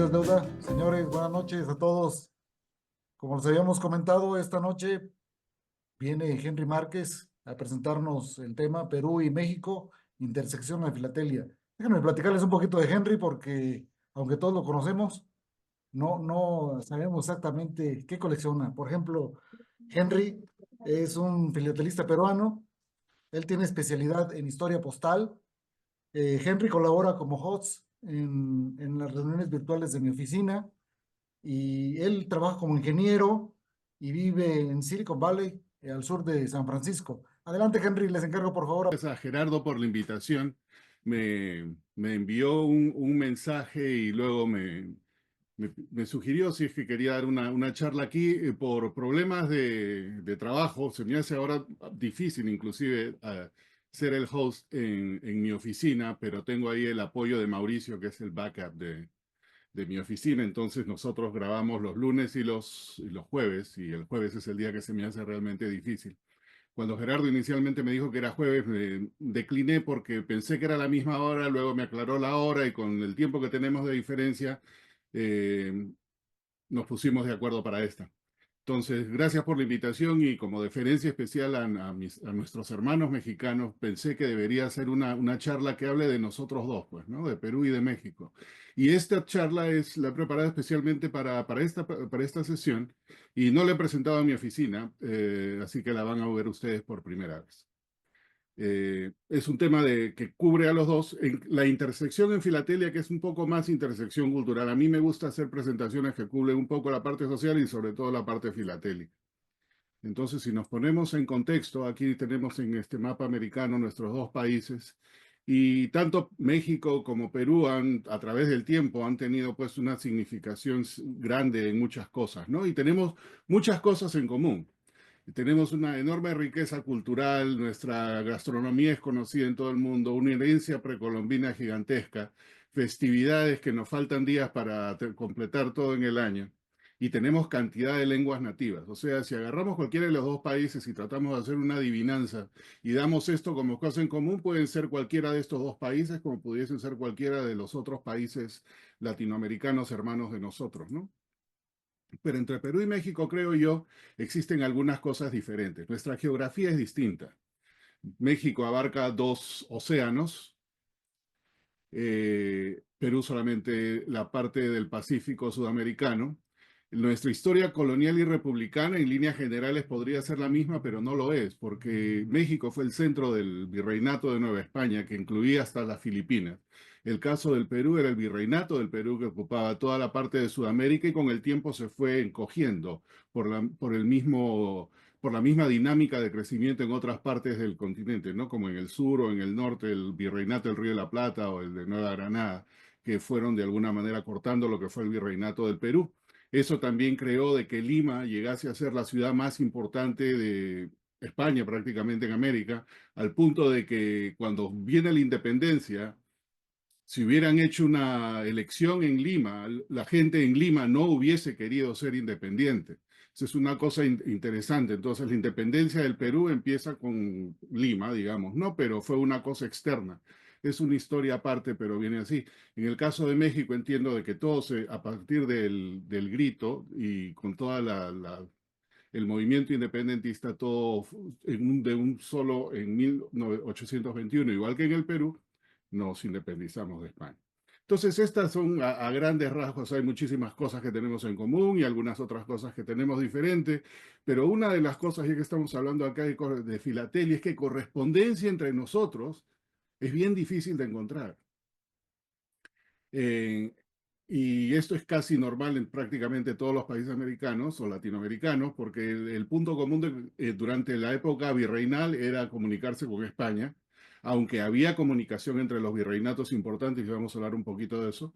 gracias, Leuda. Señores, buenas noches a todos. Como les habíamos comentado, esta noche viene Henry Márquez a presentarnos el tema Perú y México, intersección de filatelia. Déjenme platicarles un poquito de Henry porque, aunque todos lo conocemos, no sabemos exactamente qué colecciona. Por ejemplo, Henry es un filatelista peruano. Él tiene especialidad en historia postal. Henry colabora como host en las reuniones virtuales de mi oficina y él trabaja como ingeniero y vive en Silicon Valley, al sur de San Francisco. Adelante, Henry, les encargo, por favor. Gracias a Gerardo por la invitación. Me envió un mensaje y luego me sugirió si es que quería dar una charla aquí por problemas de trabajo. Se me hace ahora difícil inclusive ser el host en mi oficina, pero tengo ahí el apoyo de Mauricio, que es el backup de mi oficina. Entonces nosotros grabamos los lunes y los jueves, y el jueves es el día que se me hace realmente difícil. Cuando Gerardo inicialmente me dijo que era jueves, me decliné porque pensé que era la misma hora, luego me aclaró la hora y con el tiempo que tenemos de diferencia, eh, nos pusimos de acuerdo para esta. Entonces, gracias por la invitación y como deferencia especial a nuestros hermanos mexicanos, pensé que debería ser una charla que hable de nosotros dos, pues, ¿no? De Perú y de México. Y esta charla la he preparado especialmente para esta sesión y no la he presentado en mi oficina, así que la van a ver ustedes por primera vez. Es un tema que cubre a los dos. La intersección en filatelia, que es un poco más intersección cultural. A mí me gusta hacer presentaciones que cubren un poco la parte social y sobre todo la parte filatélica. Entonces, si nos ponemos en contexto, aquí tenemos en este mapa americano nuestros dos países y tanto México como Perú a través del tiempo han tenido pues una significación grande en muchas cosas, ¿no? Y tenemos muchas cosas en común. Tenemos una enorme riqueza cultural, nuestra gastronomía es conocida en todo el mundo, una herencia precolombina gigantesca, festividades que nos faltan días para completar todo en el año, y tenemos cantidad de lenguas nativas. O sea, si agarramos cualquiera de los dos países y tratamos de hacer una adivinanza y damos esto como cosa en común, pueden ser cualquiera de estos dos países, como pudiesen ser cualquiera de los otros países latinoamericanos hermanos de nosotros, ¿no? Pero entre Perú y México, creo yo, existen algunas cosas diferentes. Nuestra geografía es distinta. México abarca dos océanos, Perú solamente la parte del Pacífico sudamericano. Nuestra historia colonial y republicana en líneas generales podría ser la misma, pero no lo es, porque México fue el centro del virreinato de Nueva España, que incluía hasta las Filipinas. El caso del Perú era el virreinato del Perú, que ocupaba toda la parte de Sudamérica y con el tiempo se fue encogiendo por la misma dinámica de crecimiento en otras partes del continente, ¿no? Como en el sur o en el norte, el virreinato del Río de la Plata o el de Nueva Granada, que fueron de alguna manera cortando lo que fue el virreinato del Perú. Eso también creó de que Lima llegase a ser la ciudad más importante de España, prácticamente en América, al punto de que cuando viene la independencia, si hubieran hecho una elección en Lima, la gente en Lima no hubiese querido ser independiente. Esa es una cosa interesante. Entonces, la independencia del Perú empieza con Lima, digamos, ¿no? Pero fue una cosa externa. Es una historia aparte, pero viene así. En el caso de México, entiendo de que todo a partir del grito y con toda el movimiento independentista, todo de un solo en 1821, igual que en el Perú, nos independizamos de España. Entonces, estas son a grandes rasgos, hay muchísimas cosas que tenemos en común y algunas otras cosas que tenemos diferentes, pero una de las cosas, ya que estamos hablando acá de filatelia, es que correspondencia entre nosotros es bien difícil de encontrar. Eh, y esto es casi normal en prácticamente todos los países americanos o latinoamericanos, porque el punto común durante la época virreinal era comunicarse con España, aunque había comunicación entre los virreinatos importantes, y vamos a hablar un poquito de eso,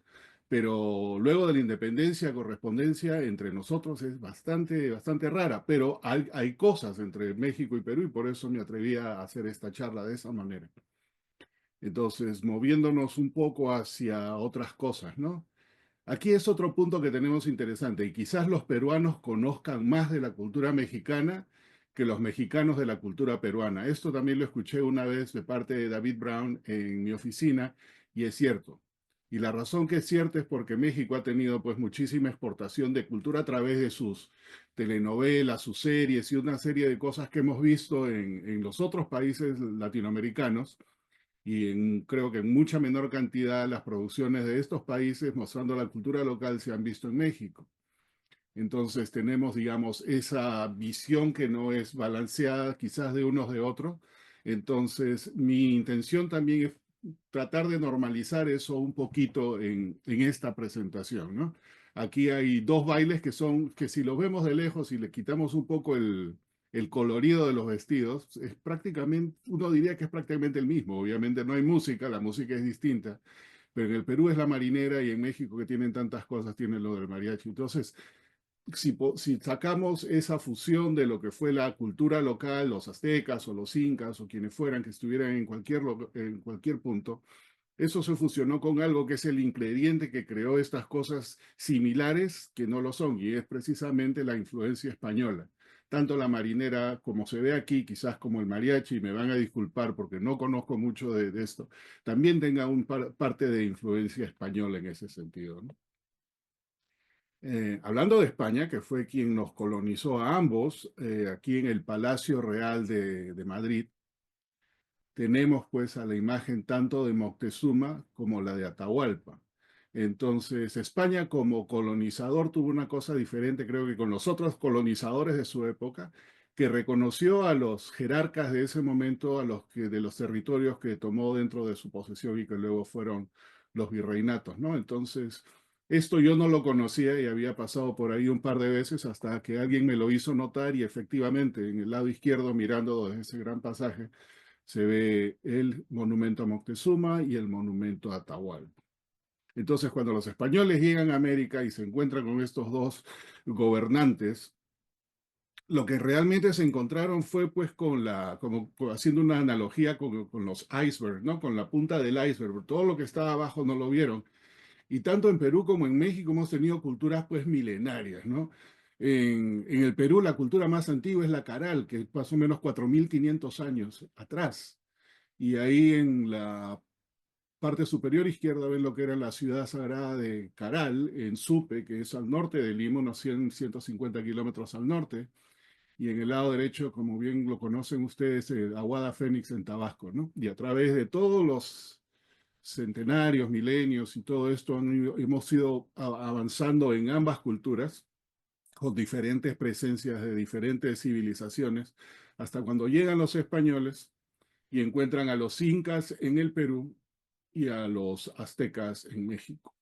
pero luego de la independencia, correspondencia entre nosotros es bastante, bastante rara, pero hay cosas entre México y Perú y por eso me atreví a hacer esta charla de esa manera. Entonces, moviéndonos un poco hacia otras cosas, ¿no? Aquí es otro punto que tenemos interesante y quizás los peruanos conozcan más de la cultura mexicana que los mexicanos de la cultura peruana. Esto también lo escuché una vez de parte de David Brown en mi oficina y es cierto. Y la razón que es cierta es porque México ha tenido pues muchísima exportación de cultura a través de sus telenovelas, sus series y una serie de cosas que hemos visto en los otros países latinoamericanos y creo que en mucha menor cantidad las producciones de estos países mostrando la cultura local se han visto en México. Entonces tenemos, digamos, esa visión que no es balanceada quizás de unos de otros. Entonces mi intención también es tratar de normalizar eso un poquito en esta presentación, ¿no? Aquí hay dos bailes que son, que si los vemos de lejos y le quitamos un poco el colorido de los vestidos, es prácticamente, uno diría que es prácticamente el mismo. Obviamente no hay música, la música es distinta, pero en el Perú es la marinera y en México que tienen tantas cosas, tienen lo del mariachi. Entonces, si sacamos esa fusión de lo que fue la cultura local, los aztecas o los incas o quienes fueran que estuvieran en cualquier punto, eso se fusionó con algo que es el ingrediente que creó estas cosas similares que no lo son, y es precisamente la influencia española. Tanto la marinera, como se ve aquí, quizás como el mariachi, me van a disculpar porque no conozco mucho de esto, también tenga parte de influencia española en ese sentido, ¿no? Hablando de España, que fue quien nos colonizó a ambos, aquí en el Palacio Real de Madrid, tenemos pues a la imagen tanto de Moctezuma como la de Atahualpa. Entonces, España como colonizador tuvo una cosa diferente, creo que con los otros colonizadores de su época, que reconoció a los jerarcas de ese momento, de los territorios que tomó dentro de su posesión y que luego fueron los virreinatos, ¿no? Entonces, esto yo no lo conocía y había pasado por ahí un par de veces hasta que alguien me lo hizo notar y efectivamente en el lado izquierdo, mirando desde ese gran pasaje, se ve el monumento a Moctezuma y el monumento a Atahualpa. Entonces, cuando los españoles llegan a América y se encuentran con estos dos gobernantes, lo que realmente se encontraron fue pues como haciendo una analogía con los icebergs, ¿no? Con la punta del iceberg. Todo lo que estaba abajo no lo vieron. Y tanto en Perú como en México hemos tenido culturas pues milenarias, ¿no? En el Perú la cultura más antigua es la Caral, que es más o menos 4.500 años atrás. Y ahí en la parte superior izquierda ven lo que era la ciudad sagrada de Caral, en Supe, que es al norte de Lima, unos 100, 150 kilómetros al norte. Y en el lado derecho, como bien lo conocen ustedes, Aguada Fénix en Tabasco, ¿no? Y a través de todos los centenarios, milenios y todo esto hemos ido avanzando en ambas culturas, con diferentes presencias de diferentes civilizaciones, hasta cuando llegan los españoles y encuentran a los incas en el Perú y a los aztecas en México.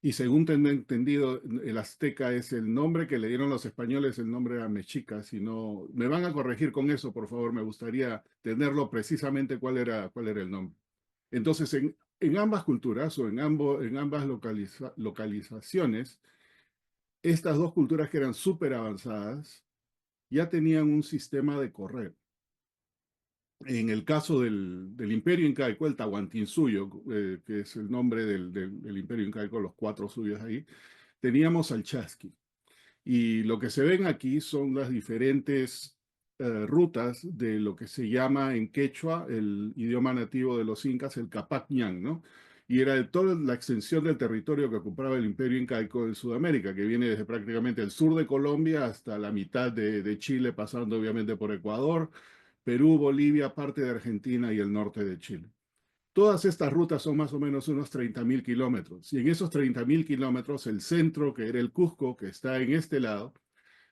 Y según tengo entendido, el azteca es el nombre que le dieron los españoles, el nombre era mexica. Si no, me van a corregir con eso, por favor, me gustaría tenerlo precisamente cuál era el nombre. Entonces, en ambas culturas o en ambas localizaciones, estas dos culturas que eran súper avanzadas ya tenían un sistema de correr. En el caso del Imperio Incaico, el Tahuantinsuyo, que es el nombre del Imperio Incaico, los cuatro suyos ahí, teníamos al Chasqui. Y lo que se ven aquí son las diferentes rutas de lo que se llama en quechua, el idioma nativo de los incas, el Capac Ñan, ¿no? Y era toda la extensión del territorio que ocupaba el Imperio Incaico en Sudamérica, que viene desde prácticamente el sur de Colombia hasta la mitad de Chile, pasando obviamente por Ecuador, Perú, Bolivia, parte de Argentina y el norte de Chile. Todas estas rutas son más o menos unos 30.000 kilómetros. Y en esos 30.000 kilómetros, el centro, que era el Cusco, que está en este lado,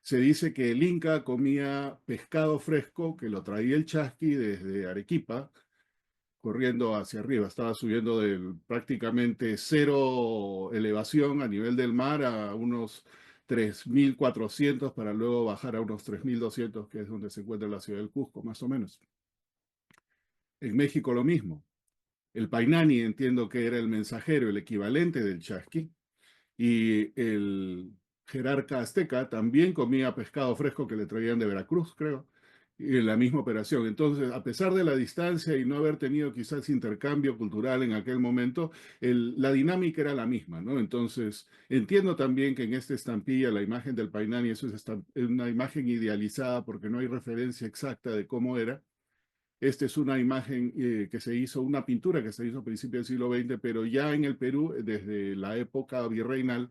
se dice que el Inca comía pescado fresco que lo traía el Chasqui desde Arequipa, corriendo hacia arriba. Estaba subiendo del prácticamente cero elevación a nivel del mar a unos 3.400 para luego bajar a unos 3.200, que es donde se encuentra la ciudad del Cusco, más o menos. En México lo mismo. El Painani entiendo que era el mensajero, el equivalente del chasqui, y el jerarca azteca también comía pescado fresco que le traían de Veracruz, creo, y en la misma operación. Entonces, a pesar de la distancia y no haber tenido quizás intercambio cultural en aquel momento, la dinámica era la misma, ¿no? Entonces, entiendo también que en esta estampilla la imagen del Painani es una imagen idealizada porque no hay referencia exacta de cómo era. Esta es una imagen que se hizo, una pintura que se hizo a principios del siglo XX, pero ya en el Perú, desde la época virreinal,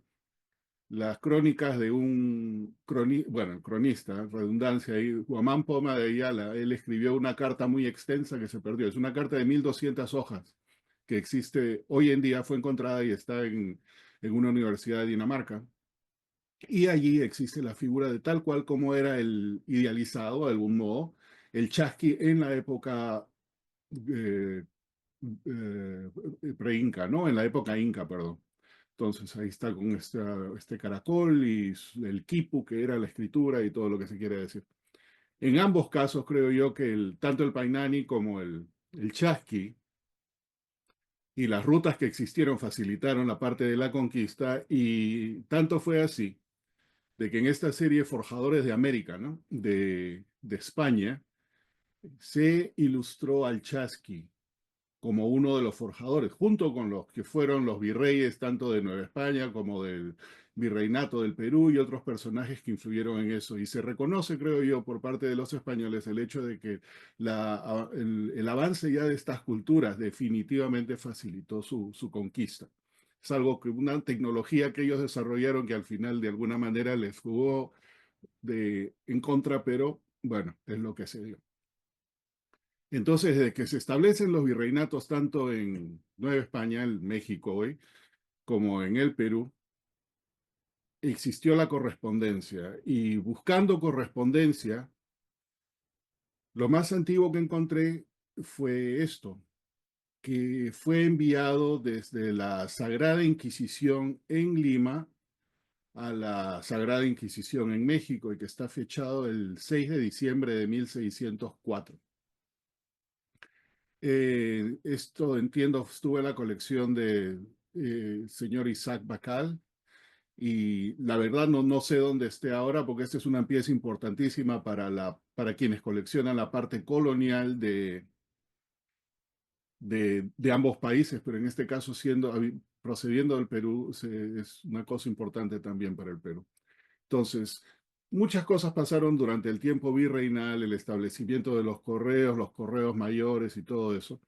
las crónicas de un cronista, redundancia ahí, Guamán Poma de Ayala, él escribió una carta muy extensa que se perdió. Es una carta de 1200 hojas que existe hoy en día, fue encontrada y está en una universidad de Dinamarca. Y allí existe la figura de tal cual como era el idealizado, de algún modo, el chasqui en la época eh, pre-inca, ¿no? En la época inca, perdón. Entonces ahí está con este caracol y el quipu, que era la escritura y todo lo que se quiere decir. En ambos casos creo yo que tanto el Painani como el chasqui y las rutas que existieron facilitaron la parte de la conquista, y tanto fue así de que en esta serie Forjadores de América, ¿no? de España, se ilustró al chasqui como uno de los forjadores, junto con los que fueron los virreyes tanto de Nueva España como del virreinato del Perú y otros personajes que influyeron en eso. Y se reconoce, creo yo, por parte de los españoles el hecho de que el avance ya de estas culturas definitivamente facilitó su conquista. Es algo que una tecnología que ellos desarrollaron que al final de alguna manera les jugó en contra, pero bueno, es lo que se dio. Entonces, desde que se establecen los virreinatos tanto en Nueva España, en México hoy, como en el Perú, existió la correspondencia. Y buscando correspondencia, lo más antiguo que encontré fue esto, que fue enviado desde la Sagrada Inquisición en Lima a la Sagrada Inquisición en México y que está fechado el 6 de diciembre de 1604. Esto entiendo, estuvo en la colección de señor Isaac Bacal, y la verdad no sé dónde esté ahora porque esta es una pieza importantísima para quienes coleccionan la parte colonial de ambos países, pero en este caso procediendo del Perú, es una cosa importante también para el Perú. Entonces, muchas cosas pasaron durante el tiempo virreinal, el establecimiento de los correos mayores y todo eso.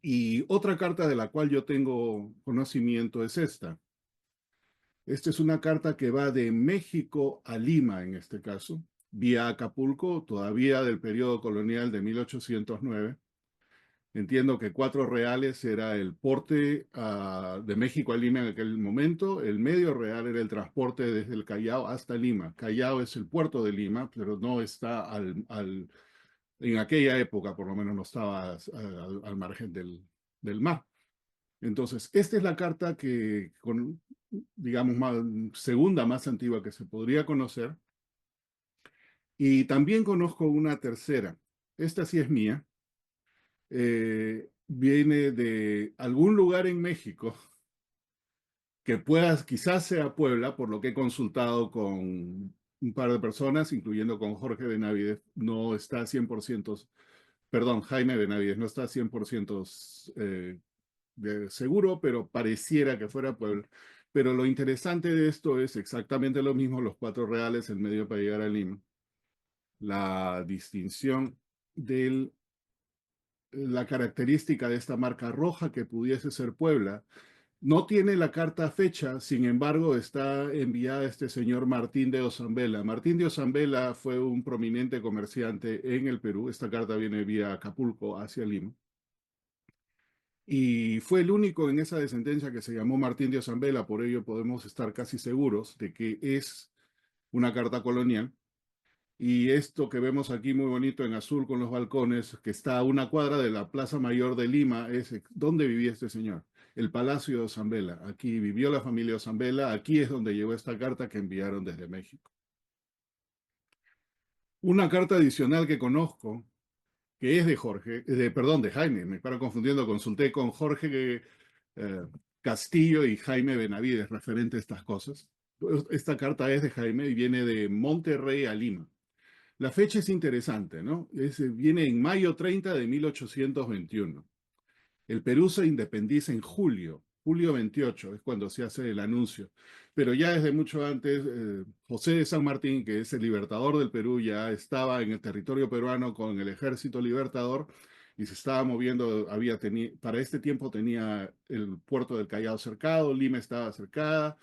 Y otra carta de la cual yo tengo conocimiento es esta. Esta es una carta que va de México a Lima, en este caso, vía Acapulco, todavía del periodo colonial de 1809. Entiendo que 4 reales era el porte de México a Lima en aquel momento. El medio real era el transporte desde el Callao hasta Lima. Callao es el puerto de Lima, pero no está en aquella época, por lo menos no estaba al margen del mar. Entonces, esta es la carta digamos, segunda más antigua que se podría conocer. Y también conozco una tercera. Esta sí es mía. Viene de algún lugar en México que quizás sea Puebla, por lo que he consultado con un par de personas, incluyendo con Jorge Benavides. No está 100%, perdón, Jaime Benavides, no está 100% seguro, pero pareciera que fuera Puebla. Pero lo interesante de esto es exactamente lo mismo, los 4 reales en medio para llegar a Lima. La distinción de la característica de esta marca roja que pudiese ser Puebla. No tiene la carta fecha, sin embargo, está enviada a este señor Martín de Osambela. Martín de Osambela fue un prominente comerciante en el Perú. Esta carta viene vía Acapulco hacia Lima. Y fue el único en esa descendencia que se llamó Martín de Osambela, por ello podemos estar casi seguros de que es una carta colonial. Y esto que vemos aquí muy bonito en azul con los balcones, que está a 1 cuadra de la Plaza Mayor de Lima, es donde vivía este señor, el Palacio de Osambela. Aquí vivió la familia Osambela, aquí es donde llegó esta carta que enviaron desde México. Una carta adicional que conozco, que es de Jaime, me paro confundiendo, consulté con Jorge Castillo y Jaime Benavides referente a estas cosas. Esta carta es de Jaime y viene de Monterrey a Lima. La fecha es interesante, ¿no? Viene en mayo 30 de 1821. El Perú se independiza en julio, julio 28 es cuando se hace el anuncio. Pero ya desde mucho antes, José de San Martín, que es el libertador del Perú, ya estaba en el territorio peruano con el Ejército Libertador y se estaba moviendo, para este tiempo tenía el puerto del Callao cercado, Lima estaba cercada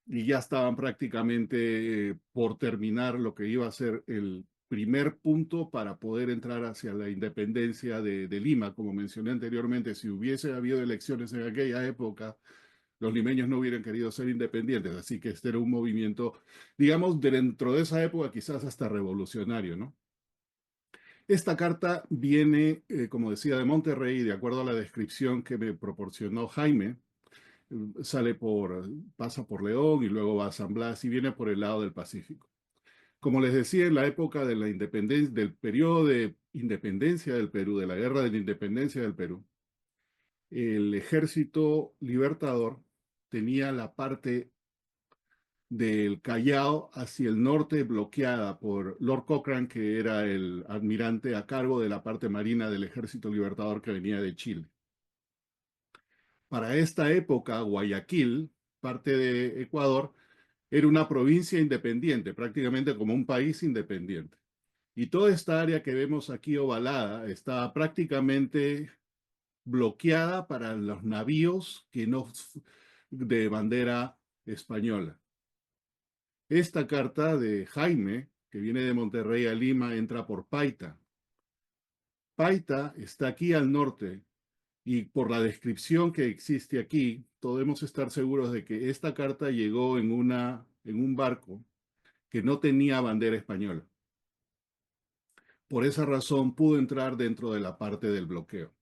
y ya estaban prácticamente por terminar lo que iba a ser el primer punto para poder entrar hacia la independencia de Lima. Como mencioné anteriormente, si hubiese habido elecciones en aquella época, los limeños no hubieran querido ser independientes, así que este era un movimiento, digamos, dentro de esa época quizás hasta revolucionario, ¿no? Esta carta viene, como decía, de Monterrey, de acuerdo a la descripción que me proporcionó Jaime, sale pasa por León y luego va a San Blas y viene por el lado del Pacífico. Como les decía, en la época de la independencia, del periodo de independencia del Perú, de la guerra de la independencia del Perú, el ejército libertador tenía la parte del Callao hacia el norte bloqueada por Lord Cochrane, que era el almirante a cargo de la parte marina del ejército libertador que venía de Chile. Para esta época, Guayaquil, parte de Ecuador, era una provincia independiente, prácticamente como un país independiente. Y toda esta área que vemos aquí ovalada está prácticamente bloqueada para los navíos que no de bandera española. Esta carta de Jaime, que viene de Monterrey a Lima, entra por Paita. Paita está aquí al norte y por la descripción que existe aquí, podemos estar seguros de que esta carta llegó en un barco que no tenía bandera española. Por esa razón pudo entrar dentro de la parte del bloqueo.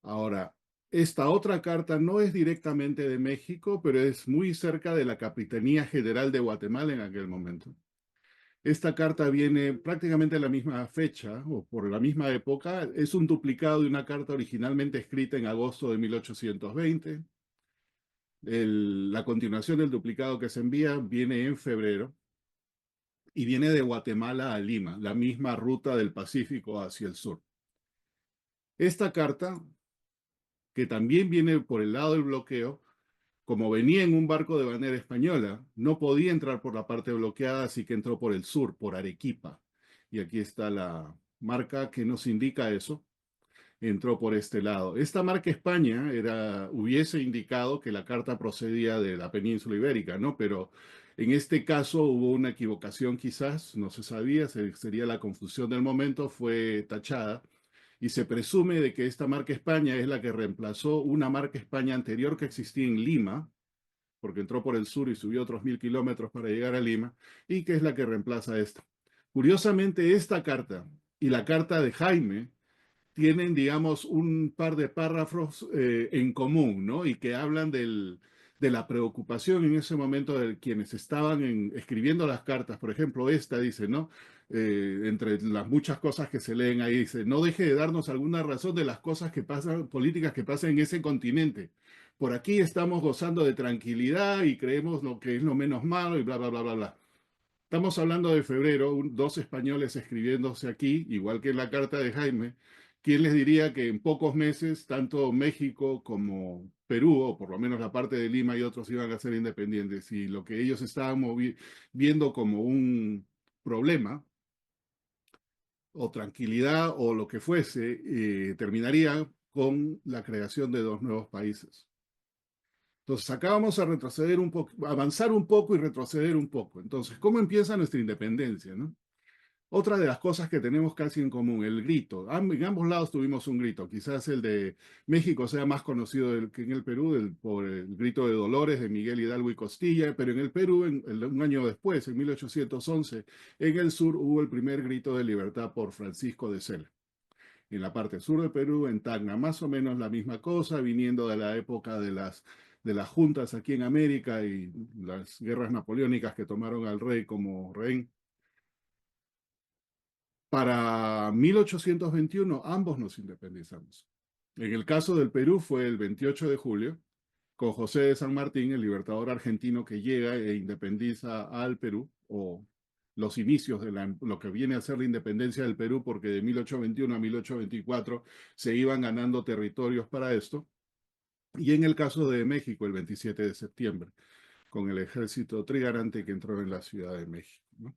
Ahora, esta otra carta no es directamente de México, pero es muy cerca de la Capitanía General de Guatemala en aquel momento. Esta carta viene prácticamente a la misma fecha o por la misma época. Es un duplicado de una carta originalmente escrita en agosto de 1820. La continuación del duplicado que se envía viene en febrero y viene de Guatemala a Lima, la misma ruta del Pacífico hacia el sur. Esta carta, que también viene por el lado del bloqueo, como venía en un barco de bandera española, no podía entrar por la parte bloqueada, así que entró por el sur, por Arequipa. Y aquí está la marca que nos indica eso. Entró por este lado. Esta marca España hubiese indicado que la carta procedía de la península ibérica, ¿no? Pero en este caso hubo una equivocación quizás, no se sabía, sería la confusión del momento, fue tachada y se presume de que esta marca España es la que reemplazó una marca España anterior que existía en Lima, porque entró por el sur y subió otros 1000 kilómetros para llegar a Lima, y que es la que reemplaza esta. Curiosamente, esta carta y la carta de Jaime tienen, digamos, un par de párrafos en común, ¿no? Y que hablan de la preocupación en ese momento de quienes estaban escribiendo las cartas. Por ejemplo, esta dice, ¿no? Entre las muchas cosas que se leen ahí, dice, no deje de darnos alguna razón de las cosas que pasan, políticas que pasan en ese continente. Por aquí estamos gozando de tranquilidad y creemos lo que es lo menos malo y bla, bla, bla, bla, bla. Estamos hablando de febrero, dos españoles escribiéndose aquí, igual que en la carta de Jaime. ¿Quién les diría que en pocos meses tanto México como Perú, o por lo menos la parte de Lima y otros, iban a ser independientes? Y lo que ellos estaban viendo como un problema o tranquilidad o lo que fuese, terminaría con la creación de dos nuevos países. Entonces, acá vamos a retroceder un poco, avanzar un poco y retroceder un poco. Entonces, ¿cómo empieza nuestra independencia, no? Otra de las cosas que tenemos casi en común, el grito. En ambos lados tuvimos un grito. Quizás el de México sea más conocido que en el Perú por el grito de Dolores de Miguel Hidalgo y Costilla, pero en el Perú, un año después, en 1811, en el sur hubo el primer grito de libertad por Francisco de Sela. En la parte sur del Perú, en Tacna, más o menos la misma cosa, viniendo de la época de las juntas aquí en América y las guerras napoleónicas que tomaron al rey como rehén. Para 1821 ambos nos independizamos. En el caso del Perú fue el 28 de julio, con José de San Martín, el libertador argentino que llega e independiza al Perú, o los inicios de lo que viene a ser la independencia del Perú, porque de 1821 a 1824 se iban ganando territorios para esto. y en el caso de México, el 27 de septiembre, con el ejército trigarante que entró en la Ciudad de México, ¿no?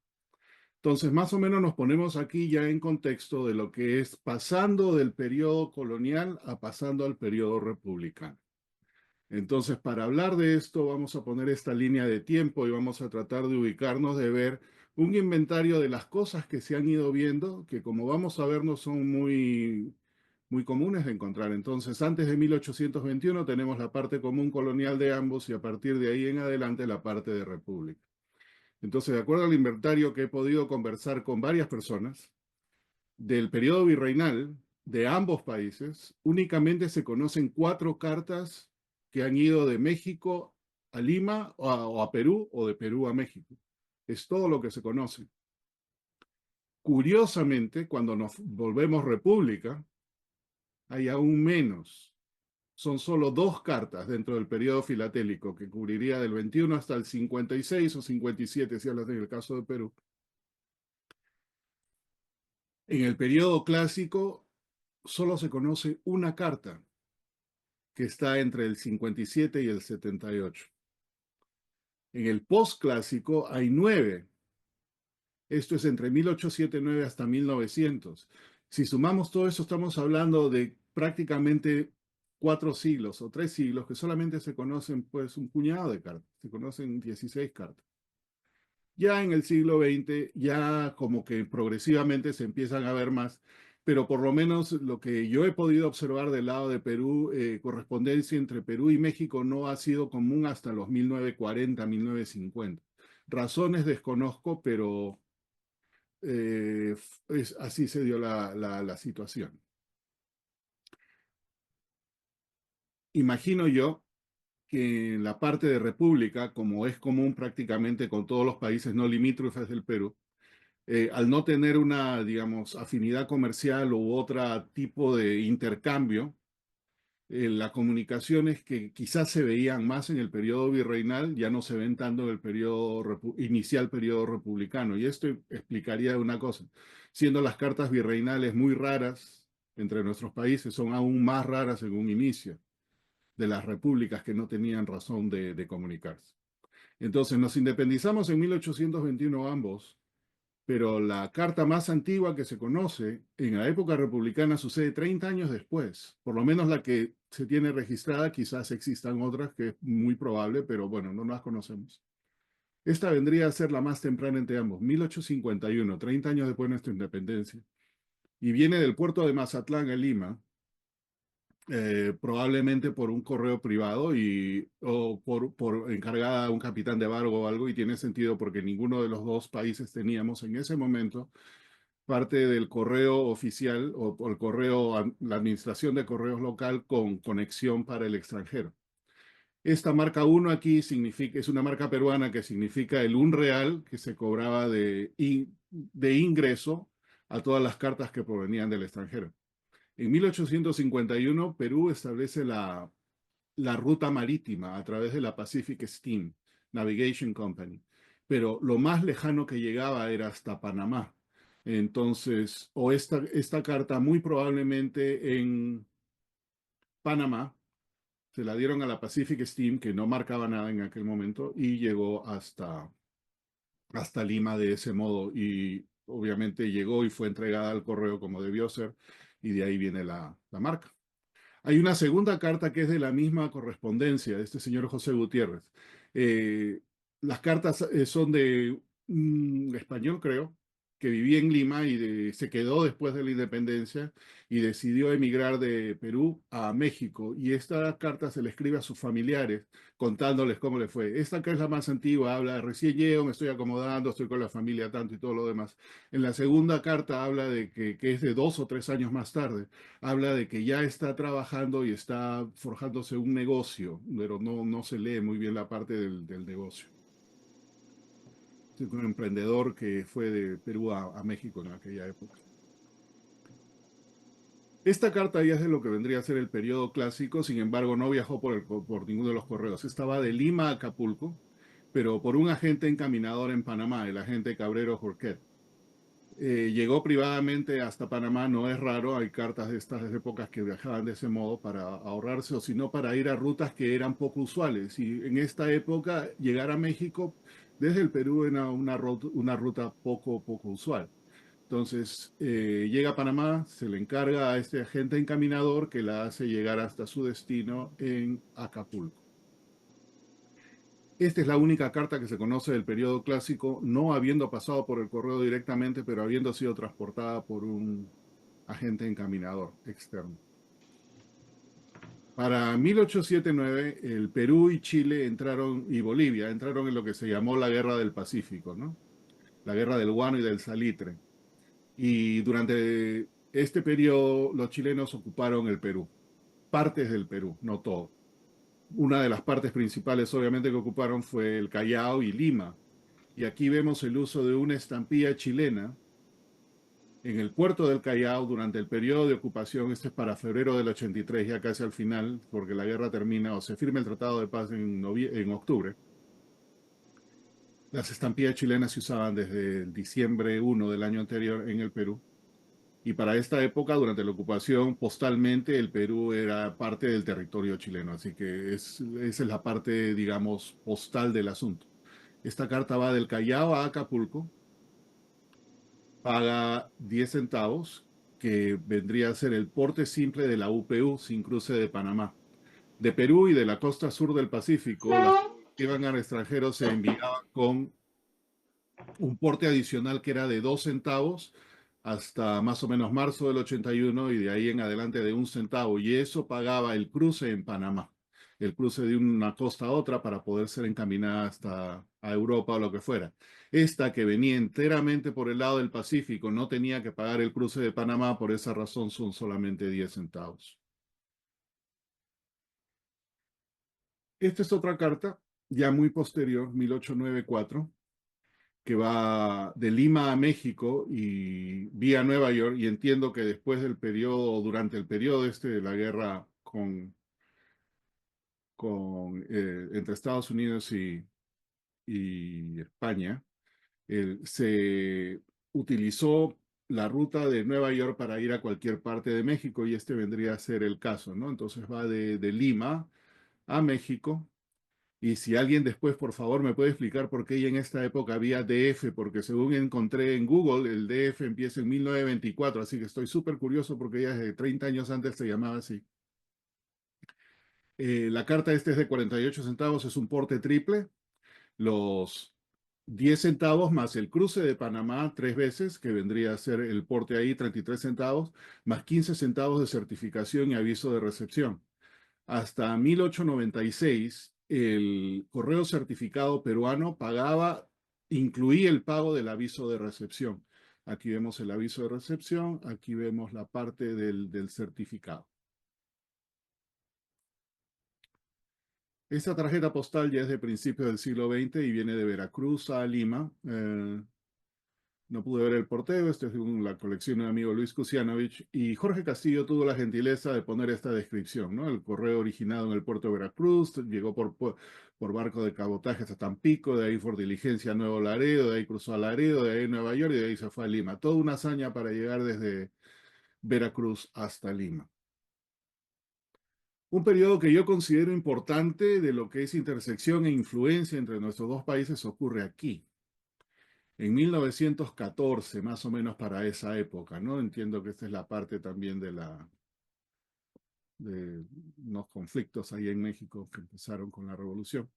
Entonces, más o menos nos ponemos aquí ya en contexto de lo que es pasando del periodo colonial a pasando al periodo republicano. Entonces, para hablar de esto, vamos a poner esta línea de tiempo y vamos a tratar de ubicarnos, de ver un inventario de las cosas que se han ido viendo, que como vamos a ver no son muy comunes de encontrar. Entonces, antes de 1821 tenemos la parte común colonial de ambos y a partir de ahí en adelante la parte de república. Entonces, de acuerdo al inventario que he podido conversar con varias personas, del periodo virreinal de ambos países, únicamente se conocen 4 cartas que han ido de México a Lima o a Perú o de Perú a México. Es todo lo que se conoce. Curiosamente, cuando nos volvemos república, hay aún menos. Son solo 2 cartas dentro del periodo filatélico que cubriría del 21 hasta el 56 o 57, si hablas en el caso de Perú. En el periodo clásico solo se conoce una carta que está entre el 57 y el 78. En el postclásico hay 9. Esto es entre 1879 hasta 1900. Si sumamos todo eso, estamos hablando de prácticamente 4 siglos o 3 siglos que solamente se conocen pues un puñado de cartas. Se conocen 16 cartas. Ya en el siglo XX, ya como que progresivamente se empiezan a ver más, pero por lo menos lo que yo he podido observar del lado de Perú, correspondencia entre Perú y México no ha sido común hasta los 1940, 1950. Razones desconozco, pero así se dio la situación. Imagino yo que en la parte de República, como es común prácticamente con todos los países no limítrofes del Perú, al no tener una, digamos, afinidad comercial u otro tipo de intercambio, las comunicaciones que quizás se veían más en el periodo virreinal ya no se ven tanto en el inicial periodo republicano. Y esto explicaría una cosa, siendo las cartas virreinales muy raras entre nuestros países, son aún más raras en un inicio de las repúblicas que no tenían razón de comunicarse. Entonces nos independizamos en 1821 ambos, pero la carta más antigua que se conoce en la época republicana sucede 30 años después. Por lo menos la que se tiene registrada, quizás existan otras que es muy probable, pero bueno, no las conocemos. Esta vendría a ser la más temprana entre ambos, 1851, 30 años después de nuestra independencia. Y viene del puerto de Mazatlán, en Lima, probablemente por un correo privado o por encargada a un capitán de barco o algo, y tiene sentido porque ninguno de los dos países teníamos en ese momento parte del correo oficial o el correo, la administración de correos local con conexión para el extranjero. Esta marca 1 aquí significa, es una marca peruana que significa el 1 real que se cobraba de ingreso a todas las cartas que provenían del extranjero. En 1851, Perú establece la ruta marítima a través de la Pacific Steam Navigation Company, pero lo más lejano que llegaba era hasta Panamá. Entonces, o esta carta muy probablemente en Panamá, se la dieron a la Pacific Steam, que no marcaba nada en aquel momento, y llegó hasta Lima de ese modo. Y obviamente llegó y fue entregada al correo como debió ser, y de ahí viene la marca. Hay una segunda carta que es de la misma correspondencia de este señor José Gutiérrez. Eh, las cartas son de un español, creo, que vivía en Lima y se quedó después de la independencia y decidió emigrar de Perú a México. Y esta carta se le escribe a sus familiares contándoles cómo le fue. Esta que es la más antigua, habla, recién llego, me estoy acomodando, estoy con la familia tanto y todo lo demás. En la segunda carta habla de que es de 2 o 3 años más tarde, habla de que ya está trabajando y está forjándose un negocio, pero no se lee muy bien la parte del negocio. Es un emprendedor que fue de Perú a México en aquella época. Esta carta ya es de lo que vendría a ser el periodo clásico, sin embargo no viajó por ninguno de los correos. Estaba de Lima a Acapulco, pero por un agente encaminador en Panamá, el agente Cabrero Jorquet. llegó privadamente hasta Panamá, no es raro, hay cartas de estas épocas que viajaban de ese modo para ahorrarse o sino para ir a rutas que eran poco usuales. Y en esta época llegar a México desde el Perú era una ruta poco usual. Entonces llega a Panamá, se le encarga a este agente encaminador que la hace llegar hasta su destino en Acapulco. Esta es la única carta que se conoce del periodo clásico, no habiendo pasado por el correo directamente, pero habiendo sido transportada por un agente encaminador externo. Para 1879, el Perú y Chile entraron, y Bolivia entraron en lo que se llamó la Guerra del Pacífico, ¿no? La Guerra del Guano y del Salitre. Y durante este periodo, los chilenos ocuparon el Perú, partes del Perú, no todo. Una de las partes principales, obviamente, que ocuparon fue el Callao y Lima. Y aquí vemos el uso de una estampilla chilena en el puerto del Callao durante el periodo de ocupación. Este es para febrero del 83, ya casi al final, porque la guerra termina o se firma el Tratado de Paz en octubre. Las estampillas chilenas se usaban desde el diciembre 1 del año anterior en el Perú. Y para esta época, durante la ocupación, postalmente el Perú era parte del territorio chileno. Así que esa es la parte, digamos, postal del asunto. Esta carta va del Callao a Acapulco, paga 10 centavos, que vendría a ser el porte simple de la UPU sin cruce de Panamá. De Perú y de la costa sur del Pacífico, las que iban al extranjero se enviaban con un porte adicional que era de 2 centavos hasta más o menos marzo del 81 y de ahí en adelante de 1 centavo. Y eso pagaba el cruce en Panamá, el cruce de una costa a otra para poder ser encaminada hasta a Europa o lo que fuera. Esta que venía enteramente por el lado del Pacífico no tenía que pagar el cruce de Panamá, por esa razón son solamente 10 centavos. Esta es otra carta, ya muy posterior, 1894, que va de Lima a México y vía Nueva York, y entiendo que después del periodo, durante el periodo este de la guerra entre Estados Unidos y España, se utilizó la ruta de Nueva York para ir a cualquier parte de México y este vendría a ser el caso, ¿no? Entonces va de Lima a México. Y si alguien después, por favor, me puede explicar por qué ya en esta época había DF, porque según encontré en Google, el DF empieza en 1924, así que estoy súper curioso porque ya desde 30 años antes se llamaba así. La carta este es de 48 centavos, es un porte triple. Los 10 centavos más el cruce de Panamá 3 veces, que vendría a ser el porte ahí, 33 centavos, más 15 centavos de certificación y aviso de recepción. Hasta 1896, el correo certificado peruano incluía el pago del aviso de recepción. Aquí vemos el aviso de recepción, aquí vemos la parte del certificado. Esta tarjeta postal ya es de principios del siglo XX y viene de Veracruz a Lima. No pude ver el porteo, esto es de la colección de mi amigo Luis Kusianovich, y Jorge Castillo tuvo la gentileza de poner esta descripción, ¿no? El correo originado en el puerto de Veracruz, llegó por barco de cabotaje hasta Tampico, de ahí por diligencia a Nuevo Laredo, de ahí cruzó a Laredo, de ahí a Nueva York y de ahí se fue a Lima. Toda una hazaña para llegar desde Veracruz hasta Lima. Un periodo que yo considero importante de lo que es intersección e influencia entre nuestros dos países ocurre aquí en 1914, más o menos para esa época, ¿no? Entiendo que esta es la parte también de unos conflictos ahí en México que empezaron con la revolución.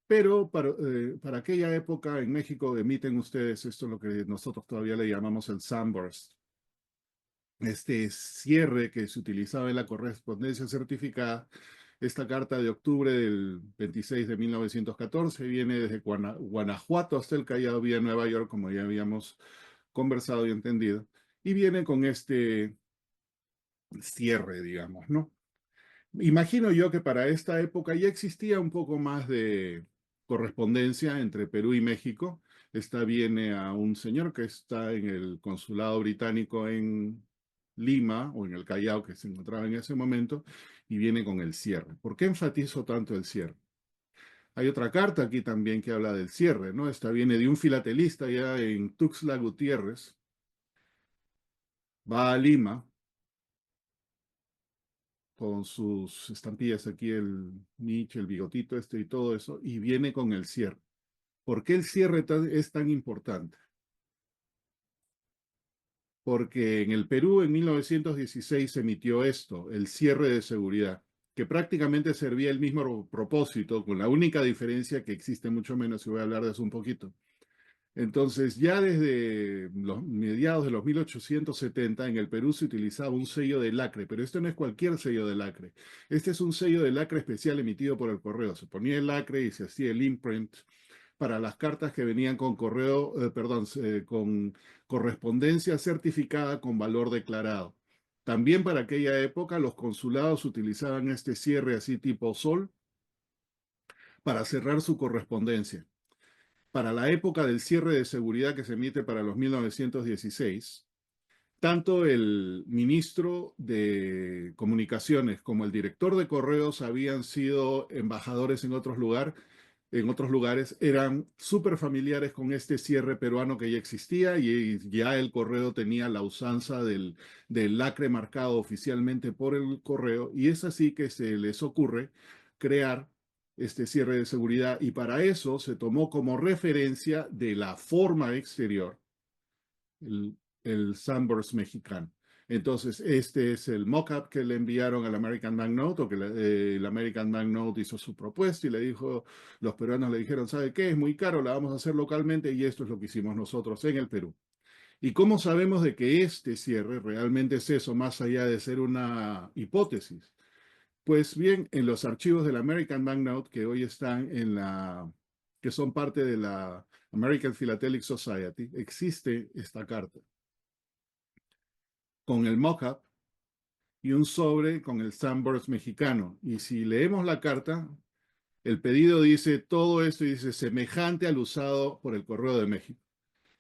Pero para aquella época en México emiten ustedes esto, lo que nosotros todavía le llamamos el Sunburst. Este cierre que se utilizaba en la correspondencia certificada. Esta carta de octubre del 26 de 1914 viene desde Guanajuato hasta el Callao vía Nueva York, como ya habíamos conversado y entendido, y viene con este cierre, digamos, ¿no? Imagino yo que para esta época ya existía un poco más de correspondencia entre Perú y México. Esta viene a un señor que está en el consulado británico en Lima o en el Callao que se encontraba en ese momento y viene con el cierre. ¿Por qué enfatizo tanto el cierre? Hay otra carta aquí también que habla del cierre, ¿no? Esta viene de un filatelista ya en Tuxtla Gutiérrez, va a Lima con sus estampillas aquí, el Nietzsche, el bigotito este y todo eso, y viene con el cierre. ¿Por qué el cierre es tan importante? Porque en el Perú en 1916 se emitió esto, el cierre de seguridad, que prácticamente servía el mismo propósito, con la única diferencia que existe mucho menos, y voy a hablar de eso un poquito. Entonces, ya desde los mediados de los 1870 en el Perú se utilizaba un sello de lacre, pero este no es cualquier sello de lacre. Este es un sello de lacre especial emitido por el correo. Se ponía el lacre y se hacía el imprint para las cartas que venían con correo, perdón, con correspondencia certificada con valor declarado. También para aquella época los consulados utilizaban este cierre así tipo sol para cerrar su correspondencia. Para la época del cierre de seguridad que se emite para los 1916, tanto el ministro de Comunicaciones como el director de Correos habían sido embajadores en otros lugares, eran súper familiares con este cierre peruano que ya existía y ya el correo tenía la usanza del lacre marcado oficialmente por el correo y es así que se les ocurre crear este cierre de seguridad y para eso se tomó como referencia de la forma exterior el, el Sunburst mexicano. Entonces, este es el mock-up que le enviaron al American Banknote, o que el American Banknote hizo su propuesta y le dijo, los peruanos le dijeron, ¿sabe qué? Es muy caro, la vamos a hacer localmente y esto es lo que hicimos nosotros en el Perú. ¿Y cómo sabemos de que este cierre realmente es eso, más allá de ser una hipótesis? Pues bien, en los archivos del American Banknote que hoy están que son parte de la American Philatelic Society, existe esta carta con el mock-up y un sobre con el Sunburst mexicano. Y si leemos la carta, el pedido dice todo esto y dice semejante al usado por el Correo de México.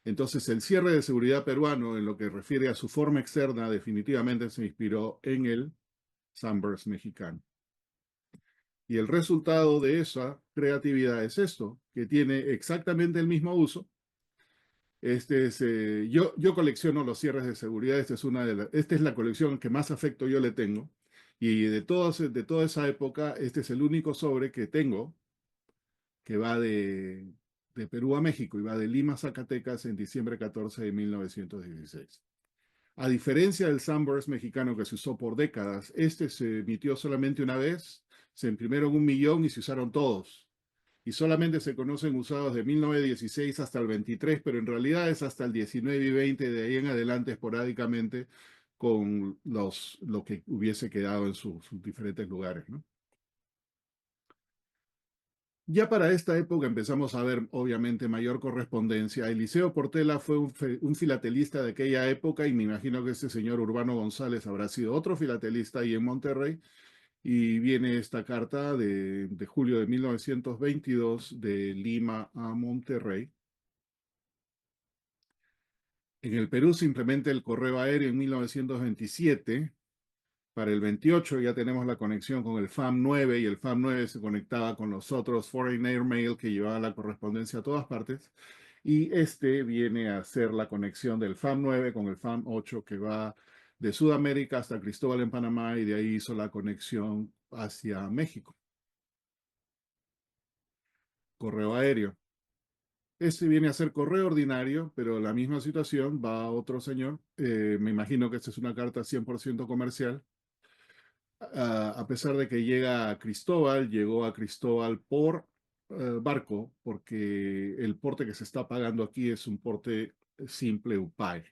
Entonces, el cierre de seguridad peruano, en lo que refiere a su forma externa, definitivamente se inspiró en el Sunburst mexicano. Y el resultado de esa creatividad es esto, que tiene exactamente el mismo uso. Yo colecciono los cierres de seguridad, esta es la colección que más afecto yo le tengo. Y de toda esa época, este es el único sobre que tengo que va de Perú a México y va de Lima a Zacatecas en diciembre 14 de 1916. A diferencia del Sunburst mexicano que se usó por décadas, este se emitió solamente una vez, se imprimieron 1 millón y se usaron todos. Y solamente se conocen usados de 1916 hasta el 23, pero en realidad es hasta el 19 y 20, de ahí en adelante esporádicamente con lo que hubiese quedado en sus diferentes lugares, ¿no? Ya para esta época empezamos a ver, obviamente, mayor correspondencia. Eliseo Portela fue un filatelista de aquella época y me imagino que este señor Urbano González habrá sido otro filatelista ahí en Monterrey. Y viene esta carta de julio de 1922 de Lima a Monterrey. En el Perú se implementa el correo aéreo en 1927. Para el 28 ya tenemos la conexión con el FAM 9 y el FAM 9 se conectaba con los otros Foreign Air Mail que llevaban la correspondencia a todas partes. Y este viene a ser la conexión del FAM 9 con el FAM 8 que va de Sudamérica hasta Cristóbal en Panamá y de ahí hizo la conexión hacia México. Correo aéreo. Este viene a ser correo ordinario, pero la misma situación va a otro señor. Me imagino que esta es una carta 100% comercial. A pesar de que llega a Cristóbal, llegó a Cristóbal por barco, porque el porte que se está pagando aquí es un porte simple UPAE.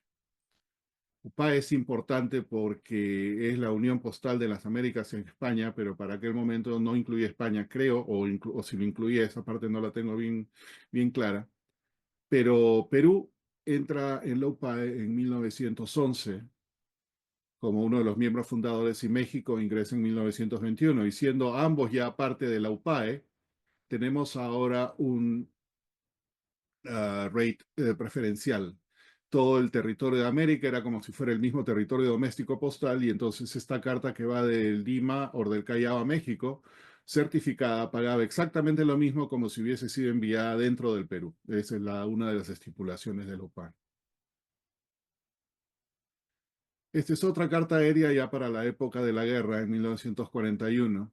UPAE es importante porque es la Unión Postal de las Américas en España, pero para aquel momento no incluía España, creo, o si lo incluía, esa parte no la tengo bien clara. Pero Perú entra en la UPAE en 1911 como uno de los miembros fundadores y México ingresa en 1921. Y siendo ambos ya parte de la UPAE, tenemos ahora un rate preferencial. Todo el territorio de América era como si fuera el mismo territorio doméstico postal y entonces esta carta que va de Lima o del Callao a México, certificada, pagaba exactamente lo mismo como si hubiese sido enviada dentro del Perú. Esa es una de las estipulaciones de la UPAE. Esta es otra carta aérea ya para la época de la guerra, en 1941.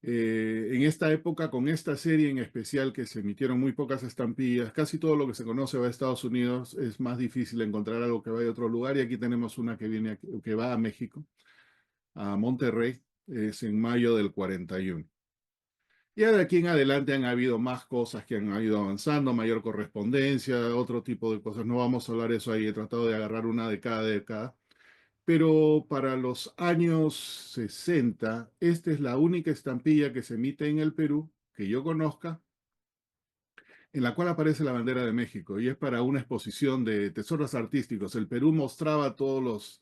En esta época, con esta serie en especial, que se emitieron muy pocas estampillas, casi todo lo que se conoce va a Estados Unidos, es más difícil encontrar algo que vaya a otro lugar, y aquí tenemos una que viene, que va a México, a Monterrey, es en mayo del 41. Ya de aquí en adelante han habido más cosas que han ido avanzando, mayor correspondencia, otro tipo de cosas. No vamos a hablar de eso ahí, he tratado de agarrar una de cada década. Pero para los años 60, esta es la única estampilla que se emite en el Perú, que yo conozca, en la cual aparece la bandera de México, y es para una exposición de tesoros artísticos. El Perú mostraba todos los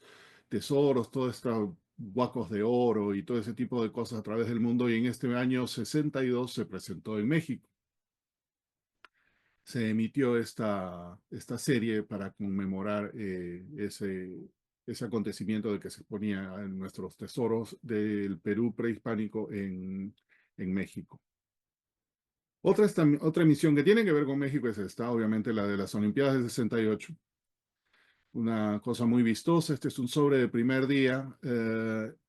tesoros, todos estos huacos de oro y todo ese tipo de cosas a través del mundo, y en este año 62 se presentó en México. Se emitió esta serie para conmemorar ese acontecimiento de que se ponía en nuestros tesoros del Perú prehispánico en México. Otra emisión que tiene que ver con México es esta, obviamente la de las Olimpiadas del 68. Una cosa muy vistosa. Este es un sobre de primer día.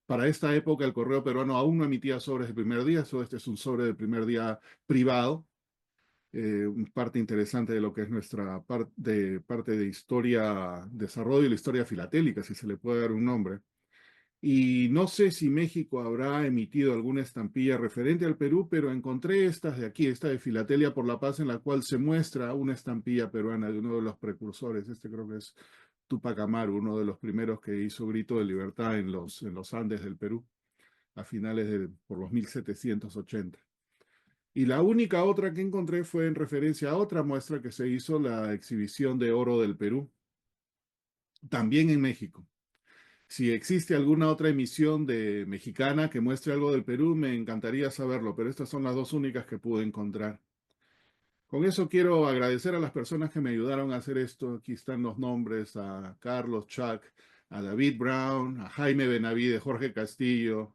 Para esta época el correo peruano aún no emitía sobres de primer día, este es un sobre de primer día privado. Parte interesante de lo que es nuestra parte de historia, desarrollo y la historia filatélica, si se le puede dar un nombre. Y no sé si México habrá emitido alguna estampilla referente al Perú, pero encontré estas de aquí, esta de Filatelia por la Paz, en la cual se muestra una estampilla peruana de uno de los precursores. Este creo que es Túpac Amaru, uno de los primeros que hizo grito de libertad en los Andes del Perú, a finales por los 1780. Y la única otra que encontré fue en referencia a otra muestra que se hizo, la exhibición de oro del Perú, también en México. Si existe alguna otra emisión de mexicana que muestre algo del Perú, me encantaría saberlo, pero estas son las dos únicas que pude encontrar. Con eso quiero agradecer a las personas que me ayudaron a hacer esto. Aquí están los nombres: a Carlos Chuck, a David Brown, a Jaime Benavide, Jorge Castillo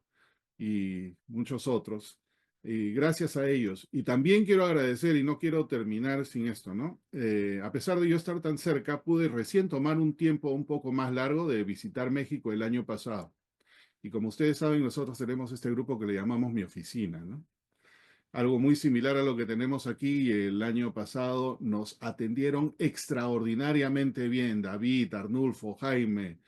y muchos otros. Y gracias a ellos. Y también quiero agradecer, y no quiero terminar sin esto, ¿no? A pesar de yo estar tan cerca, pude recién tomar un tiempo un poco más largo de visitar México el año pasado. Y como ustedes saben, nosotros tenemos este grupo que le llamamos Mi Oficina, ¿no? Algo muy similar a lo que tenemos aquí. El año pasado nos atendieron extraordinariamente bien David, Arnulfo, Jaime,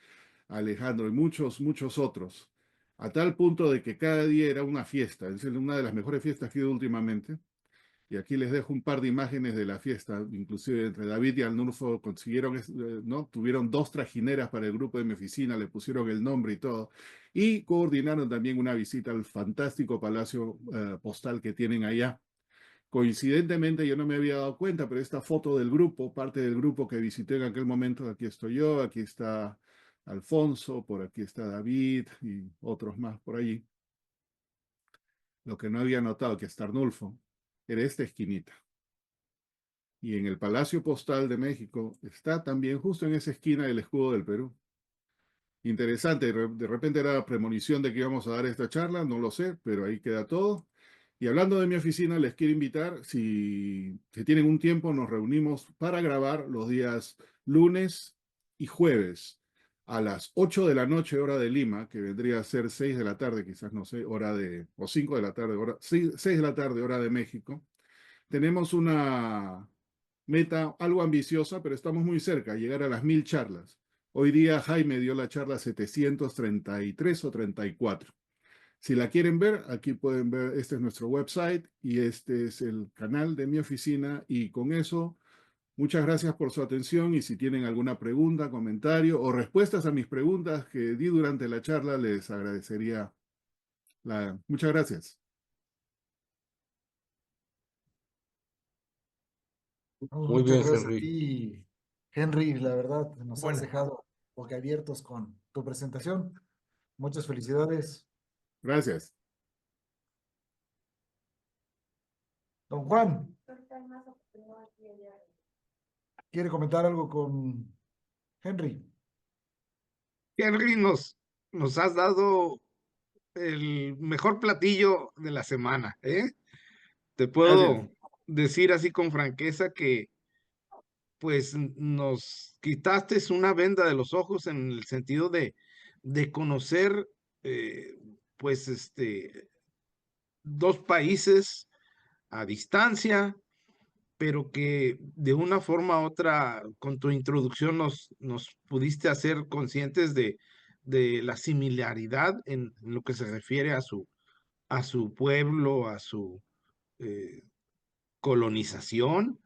Alejandro y muchos, muchos otros, a tal punto de que cada día era una fiesta. Es una de las mejores fiestas que he ido últimamente. Y aquí les dejo un par de imágenes de la fiesta. Inclusive entre David y Arnulfo consiguieron, ¿no? Tuvieron 2 trajineras para el grupo de Mi Oficina, le pusieron el nombre y todo. Y coordinaron también una visita al fantástico palacio postal que tienen allá. Coincidentemente, yo no me había dado cuenta, pero esta foto del grupo, parte del grupo que visité en aquel momento, aquí estoy yo, aquí está Alfonso, por aquí está David y otros más por allí. Lo que no había notado, que está Arnulfo, era esta esquinita. Y en el Palacio Postal de México está también justo en esa esquina el escudo del Perú. Interesante, de repente era premonición de que íbamos a dar esta charla, no lo sé, pero ahí queda todo. Y hablando de Mi Oficina, les quiero invitar, si tienen un tiempo, nos reunimos para grabar los días lunes y jueves a las 8 de la noche, hora de Lima, que vendría a ser 6 de la tarde, quizás, no sé, o 5 de la tarde, 6 de la tarde, hora de México. Tenemos una meta algo ambiciosa, pero estamos muy cerca, llegar a las 1000 charlas. Hoy día Jaime dio la charla 733 o 34. Si la quieren ver, aquí pueden ver, este es nuestro website y este es el canal de Mi Oficina. Y con eso, muchas gracias por su atención, y si tienen alguna pregunta, comentario o respuestas a mis preguntas que di durante la charla, les agradecería. Muchas gracias. Muy Muchas bien, gracias a Henry. ti, Henry. La verdad, nos has Bueno, dejado boquiabiertos con tu presentación. Muchas felicidades. Gracias. Don Juan, ¿quiere comentar algo con Henry? Henry, nos has dado el mejor platillo de la semana, ¿eh? Te Gracias. puedo decir así con franqueza que pues nos quitaste una venda de los ojos en el sentido de de conocer, pues, dos países a distancia, pero que de una forma u otra, con tu introducción nos pudiste hacer conscientes de la similaridad en lo que se refiere a su pueblo, a su eh, colonización.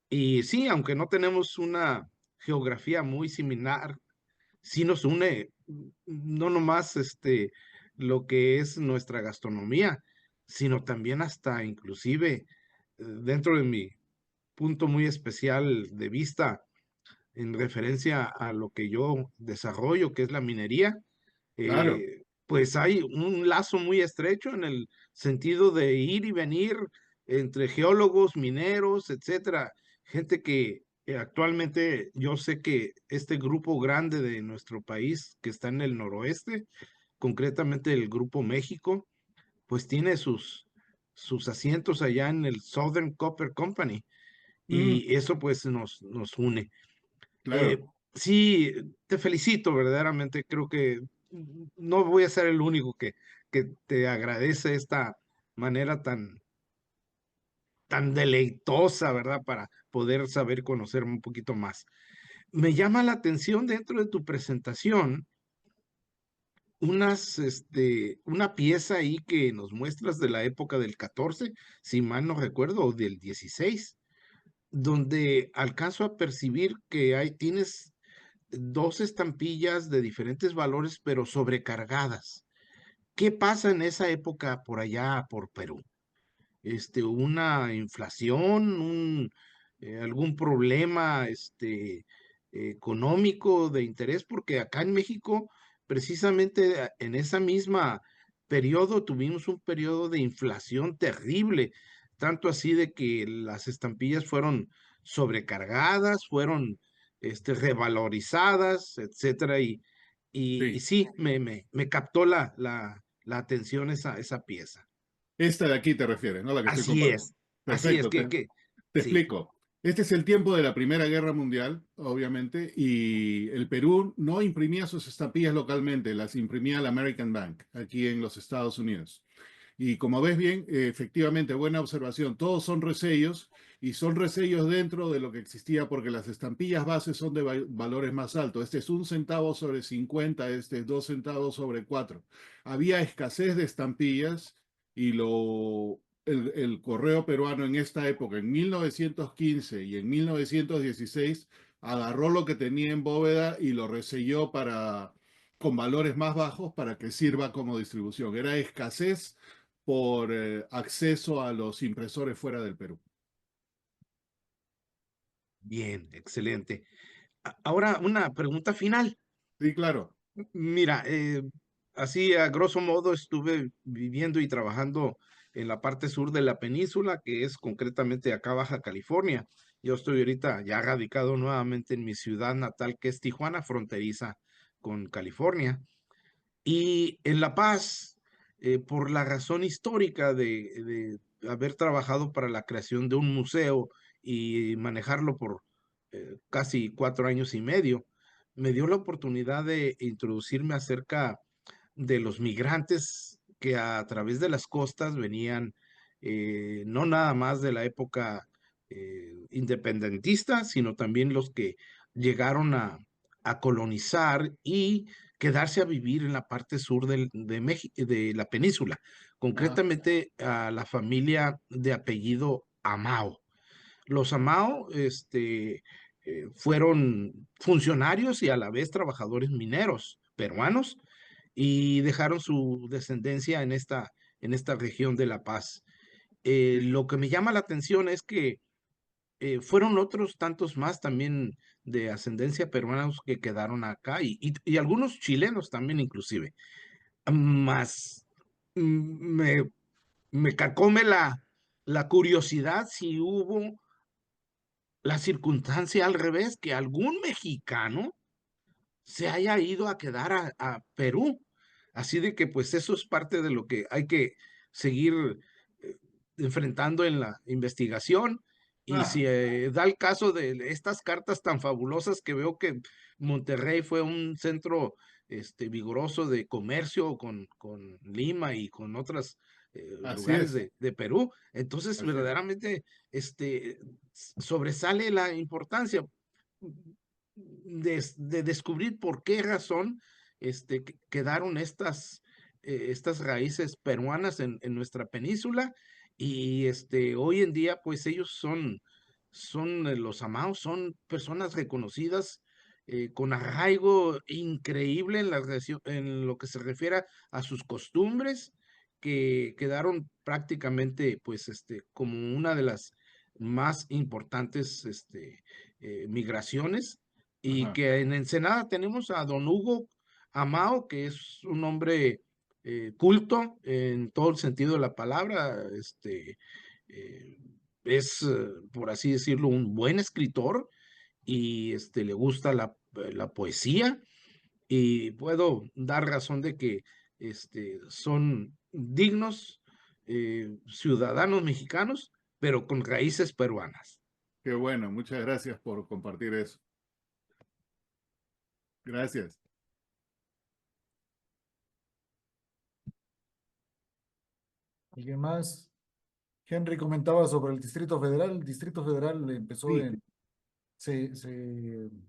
Y sí, aunque no tenemos una geografía muy similar, sí nos une, no nomás lo que es nuestra gastronomía, sino también hasta inclusive dentro de mi punto muy especial de vista en referencia a lo que yo desarrollo, que es la minería, Claro, pues hay un lazo muy estrecho en el sentido de ir y venir entre geólogos, mineros, etcétera, gente que actualmente yo sé que este grupo grande de nuestro país que está en el noroeste, concretamente el Grupo México, pues tiene sus asientos allá en el Southern Copper Company mm, y eso pues nos une. claro. Eh, sí, te felicito verdaderamente, creo que no voy a ser el único que te agradece esta manera tan deleitosa, ¿verdad? Para poder saber conocer un poquito más. Me llama la atención dentro de tu presentación una pieza ahí que nos muestras de la época del 14, si mal no recuerdo, o del 16, donde alcanzo a percibir que tienes dos estampillas de diferentes valores, pero sobrecargadas. ¿Qué pasa en esa época por allá, por Perú? Una inflación, algún problema, económico de interés, porque acá en México, precisamente en esa misma periodo, tuvimos un periodo de inflación terrible, tanto así de que las estampillas fueron sobrecargadas, fueron, revalorizadas, etcétera, y Sí. sí, me captó la atención esa pieza. Esta de aquí te refieres, ¿no? La que estoy compartiendo. Así es, Perfecto, te sí, explico. Este es el tiempo de la Primera Guerra Mundial, obviamente, y el Perú no imprimía sus estampillas localmente, las imprimía la American Bank, aquí en los Estados Unidos. Y como ves bien, efectivamente, buena observación, todos son resellos y son resellos dentro de lo que existía porque las estampillas bases son de valores más altos. Este es 1 centavo sobre 50, este es 2 centavos sobre 4. Había escasez de estampillas y el correo peruano en esta época, en 1915 y en 1916, agarró lo que tenía en bóveda y lo reselló con valores más bajos para que sirva como distribución. Era escasez por acceso a los impresores fuera del Perú. bien, excelente. Ahora una pregunta final. Sí, claro. Mira, así a grosso modo estuve viviendo y trabajando en la parte sur de la península, que es concretamente acá Baja California. Yo estoy ahorita ya radicado nuevamente en mi ciudad natal, que es Tijuana, fronteriza con California. Y en La Paz, por la razón histórica de haber trabajado para la creación de un museo y manejarlo por casi 4 años y medio, me dio la oportunidad de introducirme acerca de los migrantes que a través de las costas venían, no nada más de la época independentista, sino también los que llegaron a colonizar y quedarse a vivir en la parte sur de México, de la península, Ajá. concretamente a la familia de apellido Amao. Los Amao, fueron funcionarios y a la vez trabajadores mineros peruanos y dejaron su descendencia en esta región de La Paz. Lo que me llama la atención es que fueron otros tantos más también de ascendencia peruanos que quedaron acá y algunos chilenos también inclusive. Más me, me carcome la curiosidad si hubo la circunstancia al revés, que algún mexicano se haya ido a quedar a Perú. Así de que pues eso es parte de lo que hay que seguir eh, enfrentando en la investigación. Y Ah, si da el caso de estas cartas tan fabulosas que veo que Monterrey fue un centro vigoroso de comercio con Lima y con otros Así lugares es, de Perú. Entonces, así es. verdaderamente, sobresale la importancia de descubrir por qué razón quedaron estas raíces peruanas en nuestra península y hoy en día pues ellos son los amados, son personas reconocidas con arraigo increíble en lo que se refiere a sus costumbres que quedaron prácticamente pues como una de las más importantes migraciones y Ajá. que en Ensenada tenemos a don Hugo Amao, que es un hombre culto en todo el sentido de la palabra, eh, es, por así decirlo, un buen escritor y le gusta la poesía y puedo dar razón de que son dignos ciudadanos mexicanos, pero con raíces peruanas. Qué bueno, muchas gracias por compartir eso. Gracias. ¿Alguien más? Henry comentaba sobre el Distrito Federal. El Distrito Federal empezó Sí. en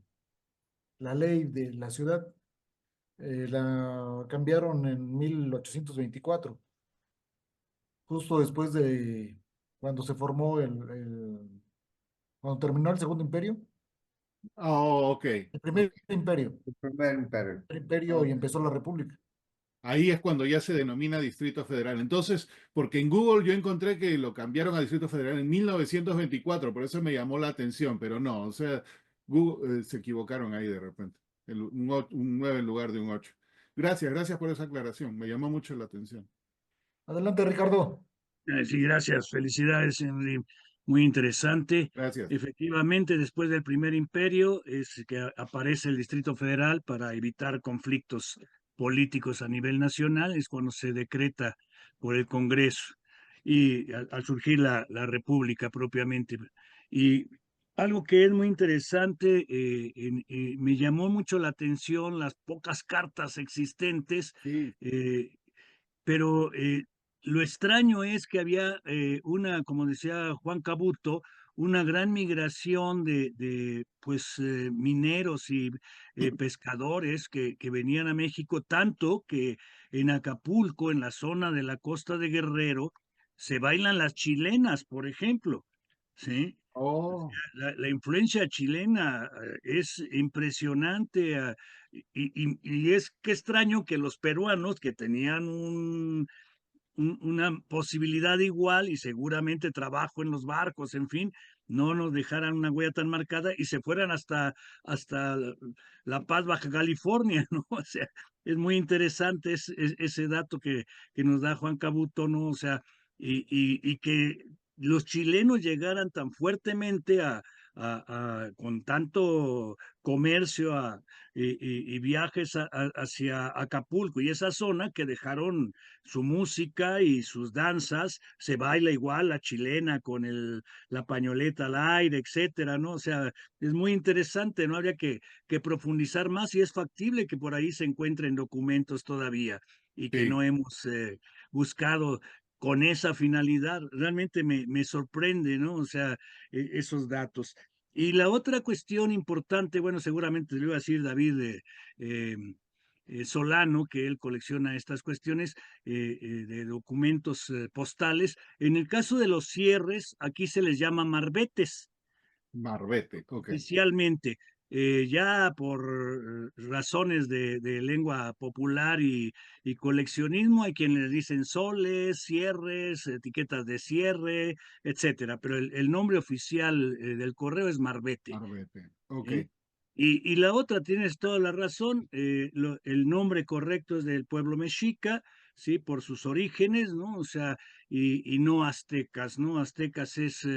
la ley de la ciudad, la cambiaron en 1824, justo después de cuando se formó cuando terminó el Segundo Imperio, Oh, ok, el ok. primer imperio, El primer imperio. el imperio y Ok. empezó la República. Ahí es cuando ya se denomina Distrito Federal. Entonces, porque en Google yo encontré que lo cambiaron a Distrito Federal en 1924, por eso me llamó la atención, pero no, o sea, Google, se equivocaron ahí de repente. Un 9 en lugar de un 8. Gracias, gracias por esa aclaración, me llamó mucho la atención. Adelante, Ricardo. Sí, gracias. Felicidades, Henry. Muy interesante. Gracias. Efectivamente, después del primer imperio es que aparece el Distrito Federal para evitar conflictos políticos a nivel nacional, es cuando se decreta por el Congreso y al surgir la República propiamente. Y algo que es muy interesante, me llamó mucho la atención las pocas cartas existentes, Sí. pero lo extraño es que había como decía Juan Cabuto, una gran migración de pues mineros y pescadores que venían a México, tanto que en Acapulco, en la zona de la costa de Guerrero, se bailan las chilenas, por ejemplo, ¿sí? Oh, La influencia chilena es impresionante y es que extraño que los peruanos que tenían una posibilidad igual y seguramente trabajo en los barcos, en fin, no nos dejaran una huella tan marcada y se fueran hasta La Paz, Baja California, ¿no? O sea, es muy interesante ese dato que nos da Juan Cabuto, ¿no? O sea, y que los chilenos llegaran tan fuertemente con tanto comercio y viajes hacia Acapulco y esa zona que dejaron su música y sus danzas, se baila igual la chilena con la pañoleta al aire, etcétera, ¿no? O sea, es muy interesante, ¿no? Habría que profundizar más y es factible que por ahí se encuentren documentos todavía y que sí, no hemos buscado con esa finalidad. Realmente me sorprende, ¿no? O sea, esos datos. Y la otra cuestión importante, bueno, seguramente le iba a decir David eh, Solano, que él colecciona estas cuestiones de documentos postales. En el caso de los cierres, aquí se les llama marbetes Marbete, ok. oficialmente. Ya por razones de lengua popular y coleccionismo, hay quienes les dicen soles, cierres, etiquetas de cierre, etcétera. Pero el nombre oficial del correo es marbete. Marbete, ok. ¿Sí? Y la otra, tienes toda la razón, el nombre correcto es del pueblo mexica, ¿sí? Por sus orígenes, ¿no? O sea, y no aztecas, ¿no? Aztecas es,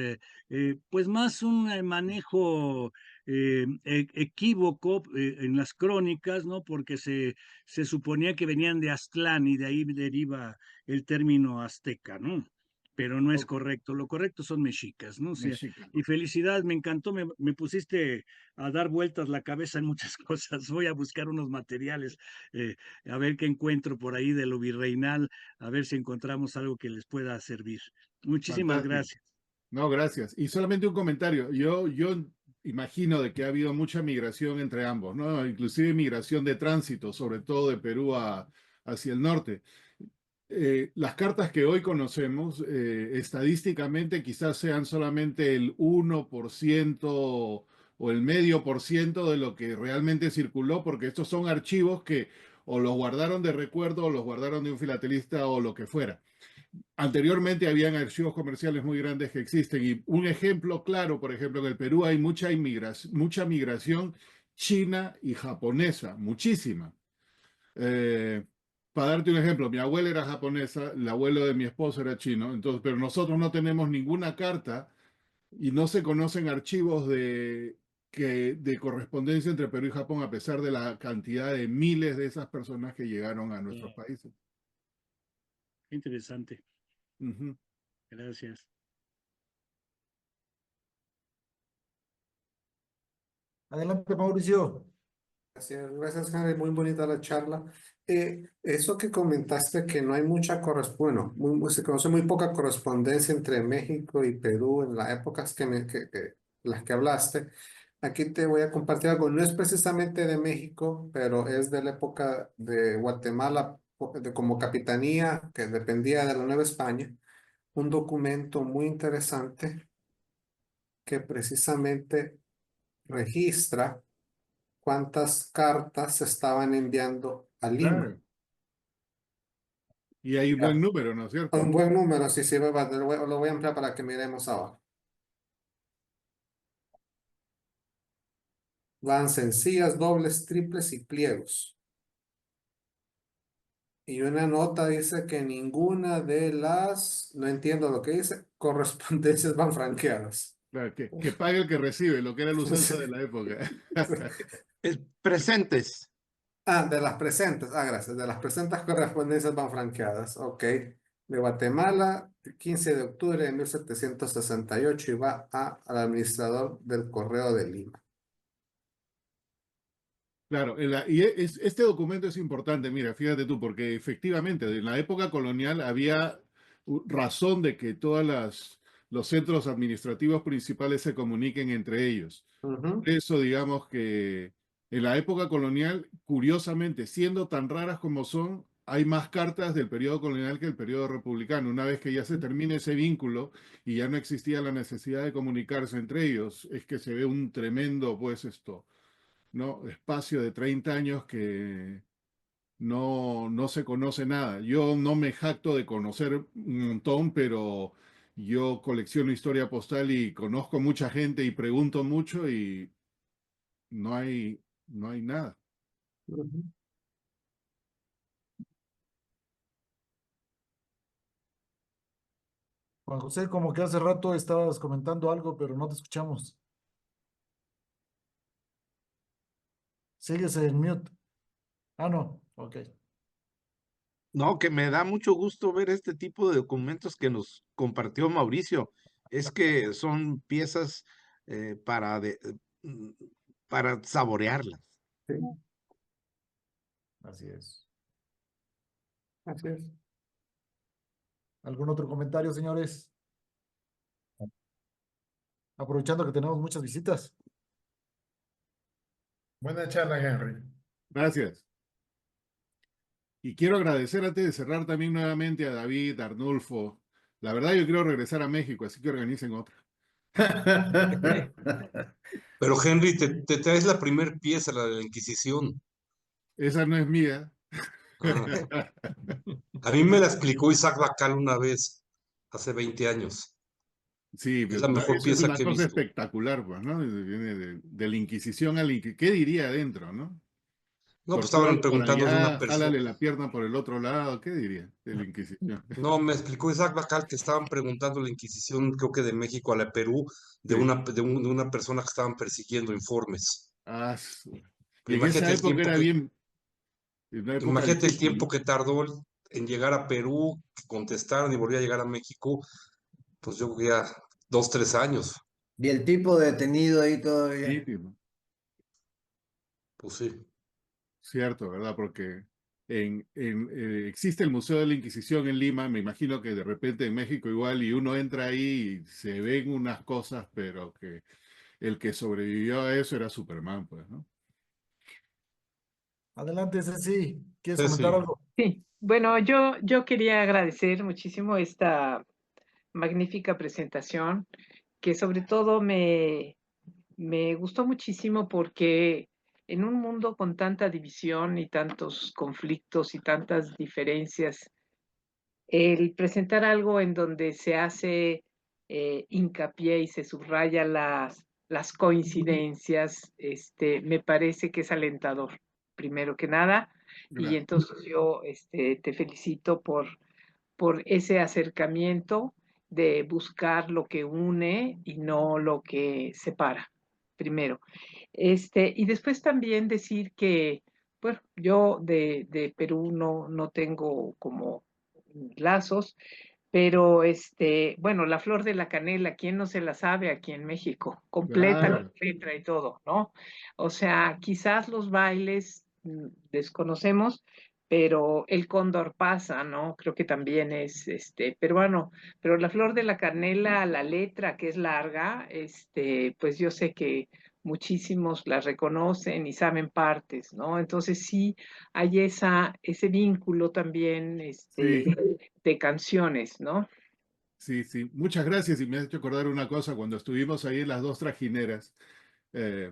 pues, más un manejo equívoco en las crónicas, ¿no? Porque se suponía que venían de Aztlán y de ahí deriva el término azteca, ¿no? pero no es correcto. Lo correcto son mexicas, ¿no? O sea, Mexica. y felicidades, me encantó, me pusiste a dar vueltas la cabeza en muchas cosas. Voy a buscar unos materiales, a ver qué encuentro por ahí de lo virreinal, a ver si encontramos algo que les pueda servir. Muchísimas Fantástico. gracias. No, gracias. Y solamente un comentario. Yo imagino de que ha habido mucha migración entre ambos, ¿no? Inclusive migración de tránsito, sobre todo de Perú hacia el norte. Las cartas que hoy conocemos, estadísticamente quizás sean solamente el 1% o el medio por ciento de lo que realmente circuló, porque estos son archivos que o los guardaron de recuerdo o los guardaron de un filatelista o lo que fuera. Anteriormente habían archivos comerciales muy grandes que existen y un ejemplo claro, por ejemplo, en el Perú hay mucha migración china y japonesa, muchísima. Eh, para darte un ejemplo, mi abuela era japonesa, el abuelo de mi esposo era chino, entonces, pero nosotros no tenemos ninguna carta y no se conocen archivos de correspondencia entre Perú y Japón, a pesar de la cantidad de miles de esas personas que llegaron a nuestros países. Interesante. Ujú. Gracias. Adelante, Mauricio. Gracias, Henry. Muy bonita la charla. Eso que comentaste que no hay mucha correspondencia, se conoce muy poca correspondencia entre México y Perú en las épocas las que hablaste. Aquí te voy a compartir algo. No es precisamente de México, pero es de la época de Guatemala, como capitanía que dependía de la Nueva España. Un documento muy interesante que precisamente registra cuántas cartas se estaban enviando a Lima. Claro. Y hay un buen número, ¿no es cierto? Un buen número, sí, sí, lo voy a ampliar para que miremos ahora. Van sencillas, dobles, triples y pliegos. Y una nota dice que ninguna de las, no entiendo lo que dice, correspondencias van franqueadas. Claro, que pague el que recibe, lo que era la usanza Sí. de la época. Presentes. De las presentes, gracias, de las presentes correspondencias van franqueadas, ok. De Guatemala, 15 de octubre de 1768 y va al administrador del Correo de Lima. Claro, este documento es importante, mira, fíjate tú, porque efectivamente en la época colonial había razón de que los centros administrativos principales se comuniquen entre ellos. Ujú. Eso, digamos que en la época colonial, curiosamente, siendo tan raras como son, hay más cartas del periodo colonial que el periodo republicano. Una vez que ya se termina ese vínculo y ya no existía la necesidad de comunicarse entre ellos, es que se ve un tremendo, pues ¿no? Espacio de 30 años que no se conoce nada. Yo no me jacto de conocer un montón, pero yo colecciono historia postal y conozco mucha gente y pregunto mucho y no hay nada. Ujú. Juan José, como que hace rato estabas comentando algo, pero no te escuchamos. Sigues en mute. No, ok. No, que me da mucho gusto ver este tipo de documentos que nos compartió Mauricio. Es que son piezas eh, para, de- mm, para saborearlas. Sí, Así es. así es. ¿Algún otro comentario, señores? Aprovechando que tenemos muchas visitas. Buena charla, Henry. Gracias. Y quiero agradecer antes de cerrar también nuevamente a David, a Arnulfo. La verdad yo quiero regresar a México, así que organicen otra. Pero Henry, te traes la primer pieza, la de la Inquisición. Esa no es mía. Ah, a mí me la explicó Isaac Bacal una vez, hace 20 años. Sí, Es la no, mejor eso es pieza una que he cosa visto. espectacular, pues, ¿no? Viene de la Inquisición a la Inquisición. ¿Qué diría adentro, no? No, pues estaban Tortúralo por preguntando de una allá, persona. jálale la pierna por el otro lado, ¿qué diría de la Inquisición? No, me explicó Isaac Bacal que estaban preguntando la Inquisición, creo que de México a la Perú, de Sí. una persona que estaban persiguiendo informes. Y Pero en esa imagínate el época tiempo era que, bien, en una época imagínate el difícil, tiempo ¿no? que tardó en llegar a Perú, que contestaron y volví a llegar a México, pues yo creo que ya 2, 3 años. Y el tipo detenido ahí todavía. Nítido. Pues sí. Cierto, ¿verdad? Porque existe el Museo de la Inquisición en Lima, me imagino que de repente en México igual, y uno entra ahí y se ven unas cosas, pero que el que sobrevivió a eso era Superman, pues, ¿no? Adelante, Ceci. ¿Quieres Sí, comentar sí. algo? Sí, bueno, yo quería agradecer muchísimo esta magnífica presentación, que sobre todo me gustó muchísimo porque en un mundo con tanta división y tantos conflictos y tantas diferencias, el presentar algo en donde se hace hincapié y se subraya las coincidencias, me parece que es alentador, primero que nada. Y Gracias. entonces yo te felicito por ese acercamiento de buscar lo que une y no lo que separa, primero. Y después también decir que, bueno, yo de Perú no tengo como lazos, pero bueno, la flor de la canela, ¿quién no se la sabe aquí en México? Completa la Claro, letra y todo, ¿no? O sea, quizás los bailes desconocemos, pero el cóndor pasa, ¿no? Creo que también es peruano, pero la flor de la canela, la letra que es larga, pues yo sé que muchísimos la reconocen y saben partes, ¿no? Entonces sí hay ese vínculo también, sí, de canciones, ¿no? sí, sí. Muchas gracias y me has hecho acordar una cosa, cuando estuvimos ahí en las dos trajineras, eh,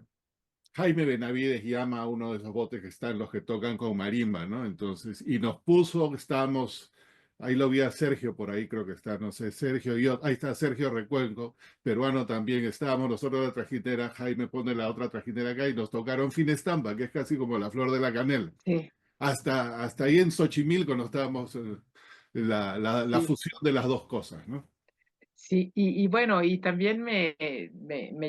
Jaime Benavides llama a uno de esos botes que están los que tocan con marimba, ¿no? Entonces, y nos puso, estábamos, ahí lo vi a Sergio por ahí, creo que está, no sé, Sergio y yo, ahí está Sergio Recuenco, peruano también, estábamos nosotros en la trajinera, Jaime pone la otra trajinera acá y nos tocaron Finestampa, que es casi como la flor de la canela. Sí, Hasta ahí en Xochimilco nos estábamos la sí. fusión de las dos cosas, ¿no? Sí, y bueno, y también me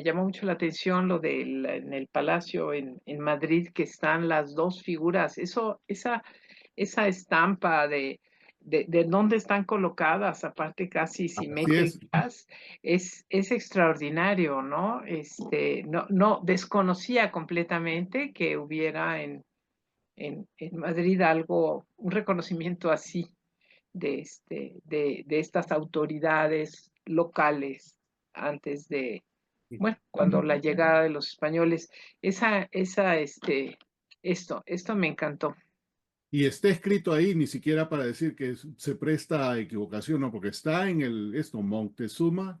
llamó mucho la atención lo en el Palacio en Madrid, que están las dos figuras, esa estampa de dónde están colocadas, aparte casi Así es. simétricas, es extraordinario, ¿no? No, desconocía completamente que hubiera en Madrid un reconocimiento así de estas autoridades locales antes bueno, cuando la llegada de los españoles. Esto me encantó. Y está escrito ahí, ni siquiera para decir que se presta a equivocación, no, porque está en Montezuma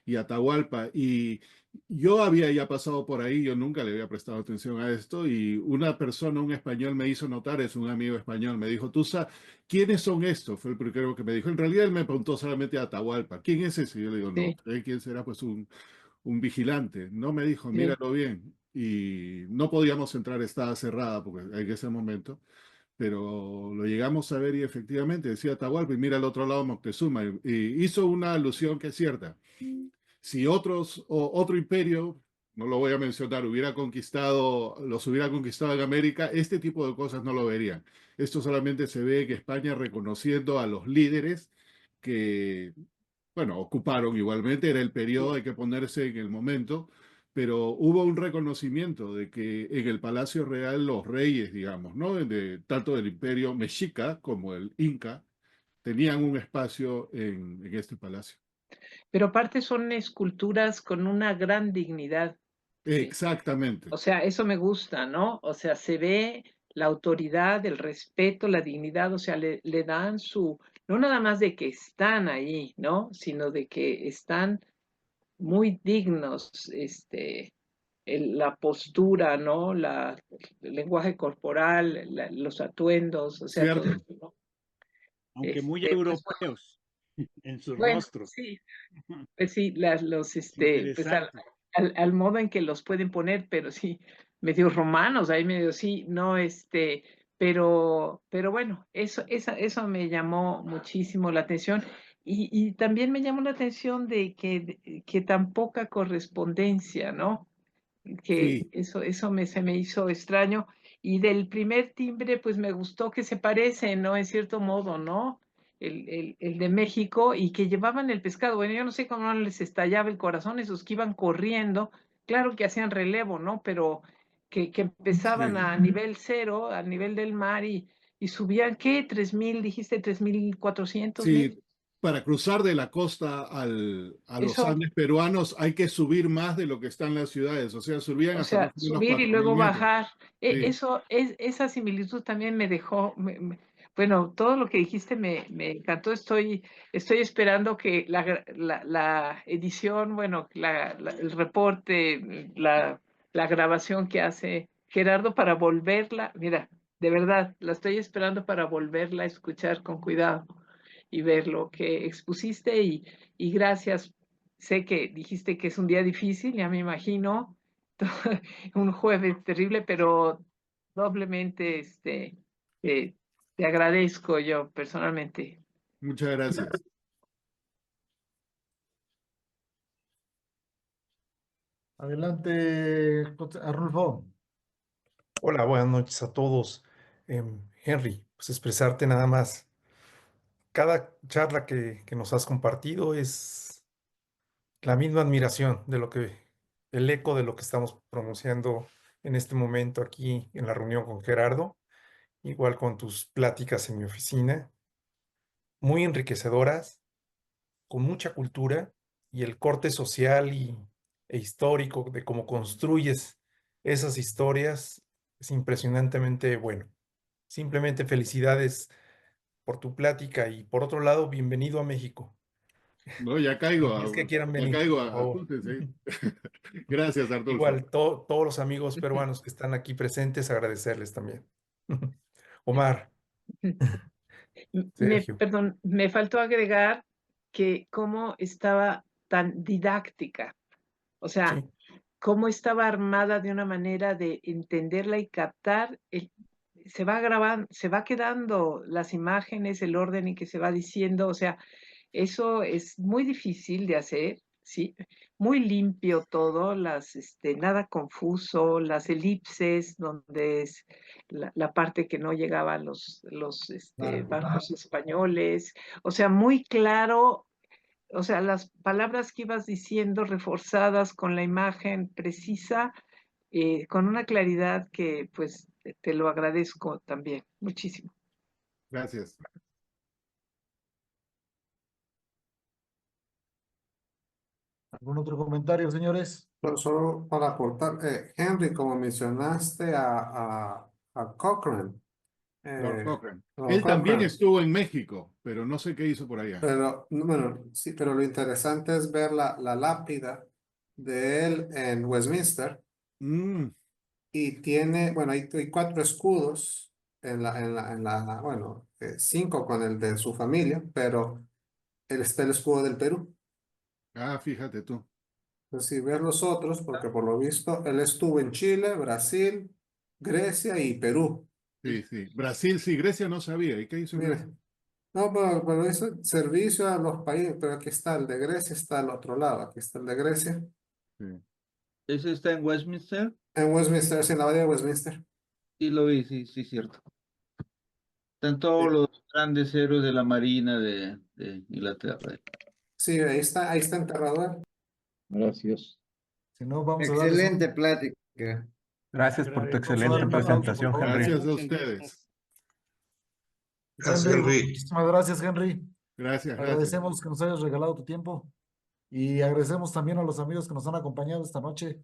y Atahualpa. Y yo había ya pasado por ahí, yo nunca le había prestado atención a esto, y una persona, un español, me hizo notar, es un amigo español, me dijo, ¿tú sabes quiénes son estos? Fue el primero que me dijo. En realidad él me preguntó solamente a Atahualpa, ¿quién es ese? Y yo le digo, no, Sí, ¿quién será? Pues un vigilante. No me dijo, sí, míralo bien. Y no podíamos entrar, estaba cerrada porque en ese momento, pero lo llegamos a ver y efectivamente decía Atahualpa y mira al otro lado Moctezuma y hizo una alusión que es cierta. Si otro imperio, no lo voy a mencionar, los hubiera conquistado en América, este tipo de cosas no lo verían. Esto solamente se ve que España reconociendo a los líderes que, bueno, ocuparon igualmente, era el periodo, hay que ponerse en el momento, pero hubo un reconocimiento de que en el Palacio Real los reyes, digamos, ¿no? Tanto del imperio mexica como el inca, tenían un espacio en este palacio. pero aparte son esculturas con una gran dignidad, ¿sí? Exactamente. O sea, eso me gusta, ¿no? O sea, se ve la autoridad, el respeto, la dignidad, o sea, le dan no nada más de que están ahí, ¿no? Sino de que están muy dignos, la postura, ¿no? El lenguaje corporal, los atuendos, o sea, todo Cierto. eso, ¿no? Aunque muy Pues europeos en sus bueno, rostros. sí, pues sí, pues Interesante. al modo en que los pueden poner, pero sí, medio romanos, ahí medio sí, no, pero bueno, eso me llamó muchísimo la atención. Y también me llamó la atención de que tan poca correspondencia, ¿no? Que Sí, se me hizo extraño. Y del primer timbre, pues me gustó que se parecen, ¿no? En cierto modo, ¿no? El de México y que llevaban el pescado. Bueno, yo no sé cómo no les estallaba el corazón esos que iban corriendo. Claro que hacían relevo, ¿no? Pero que empezaban Sí. a nivel cero, a nivel del mar y subían, ¿qué? 3,000, dijiste 3,400 Sí, metros. para cruzar de la costa a los Eso, Andes peruanos hay que subir más de lo que están las ciudades, o sea, subían o hasta sea, más o menos subir y 4.000 luego metros. bajar. Sí. Eso esa similitud también me dejó, bueno, todo lo que dijiste me encantó. Estoy esperando que la edición, bueno, el reporte, la grabación que hace Gerardo para volverla, mira, de verdad, la estoy esperando para volverla a escuchar con cuidado y ver lo que expusiste y gracias. Sé que dijiste que es un día difícil, ya me imagino, un jueves terrible, pero doblemente eh, te agradezco yo personalmente. Muchas gracias. Adelante, Arnulfo. Hola, buenas noches a todos. Henry, pues expresarte nada más. Cada charla que nos has compartido es la misma admiración de el eco de lo que estamos pronunciando en este momento aquí en la reunión con Gerardo, igual con tus pláticas en mi oficina, muy enriquecedoras, con mucha cultura y el corte social e histórico de cómo construyes esas historias es impresionantemente bueno. Simplemente felicidades por tu plática y por otro lado, bienvenido a México. No, ya Y es que quieran venir, por favor. ajútense. Gracias, Artulfo. Igual, todos los amigos peruanos que están aquí presentes, agradecerles también. Omar, Sergio. Perdón, me faltó agregar que cómo estaba tan didáctica, o sea, Sí, cómo estaba armada de una manera de entenderla y captar, se va grabando, se va quedando las imágenes, el orden en que se va diciendo, o sea, eso es muy difícil de hacer, ¿sí? Muy limpio todo, nada confuso, las elipses, donde es la parte que no llegaba a los barcos españoles, o sea, muy claro, o sea, las palabras que ibas diciendo reforzadas con la imagen precisa, con una claridad que pues te lo agradezco también muchísimo. Gracias. ¿Algún otro comentario, señores? Solo para aportar, Henry, como mencionaste a Cochrane, Lord eh, Cochrane. Lord Él también Cochrane, estuvo en México, pero no sé qué hizo por allá. pero no, bueno, sí, pero lo interesante es ver la lápida de él en Westminster Mm, y tiene, bueno, hay 4 escudos bueno, 5 con el de su familia, pero está el escudo del Perú. fíjate tú. Entonces, si ver los otros, porque por lo visto él estuvo en Chile, Brasil, Grecia y Perú. Sí, sí. Brasil, sí, Grecia no sabía. ¿Y qué hizo en Mire, Grecia? no, pero hizo servicio a los países, pero aquí está el de Grecia, está al otro lado, aquí está el de Grecia. Sí. ¿Ese está en Westminster? En Westminster, sí, en la bahía de Westminster. Sí, lo vi, sí, sí, cierto. Están todos Sí, los grandes héroes de la Marina de Inglaterra. sí, ahí está enterrado él. Gracias. Si no, vamos a darles Excelente plática. gracias por tu vamos a excelente darle un aplauso, por presentación, favor. Henry. Gracias a ustedes. Gracias, Henry. Muchísimas gracias, Henry. Gracias, gracias. Agradecemos que nos hayas regalado tu tiempo y agradecemos también a los amigos que nos han acompañado esta noche.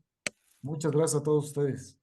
Muchas gracias a todos ustedes.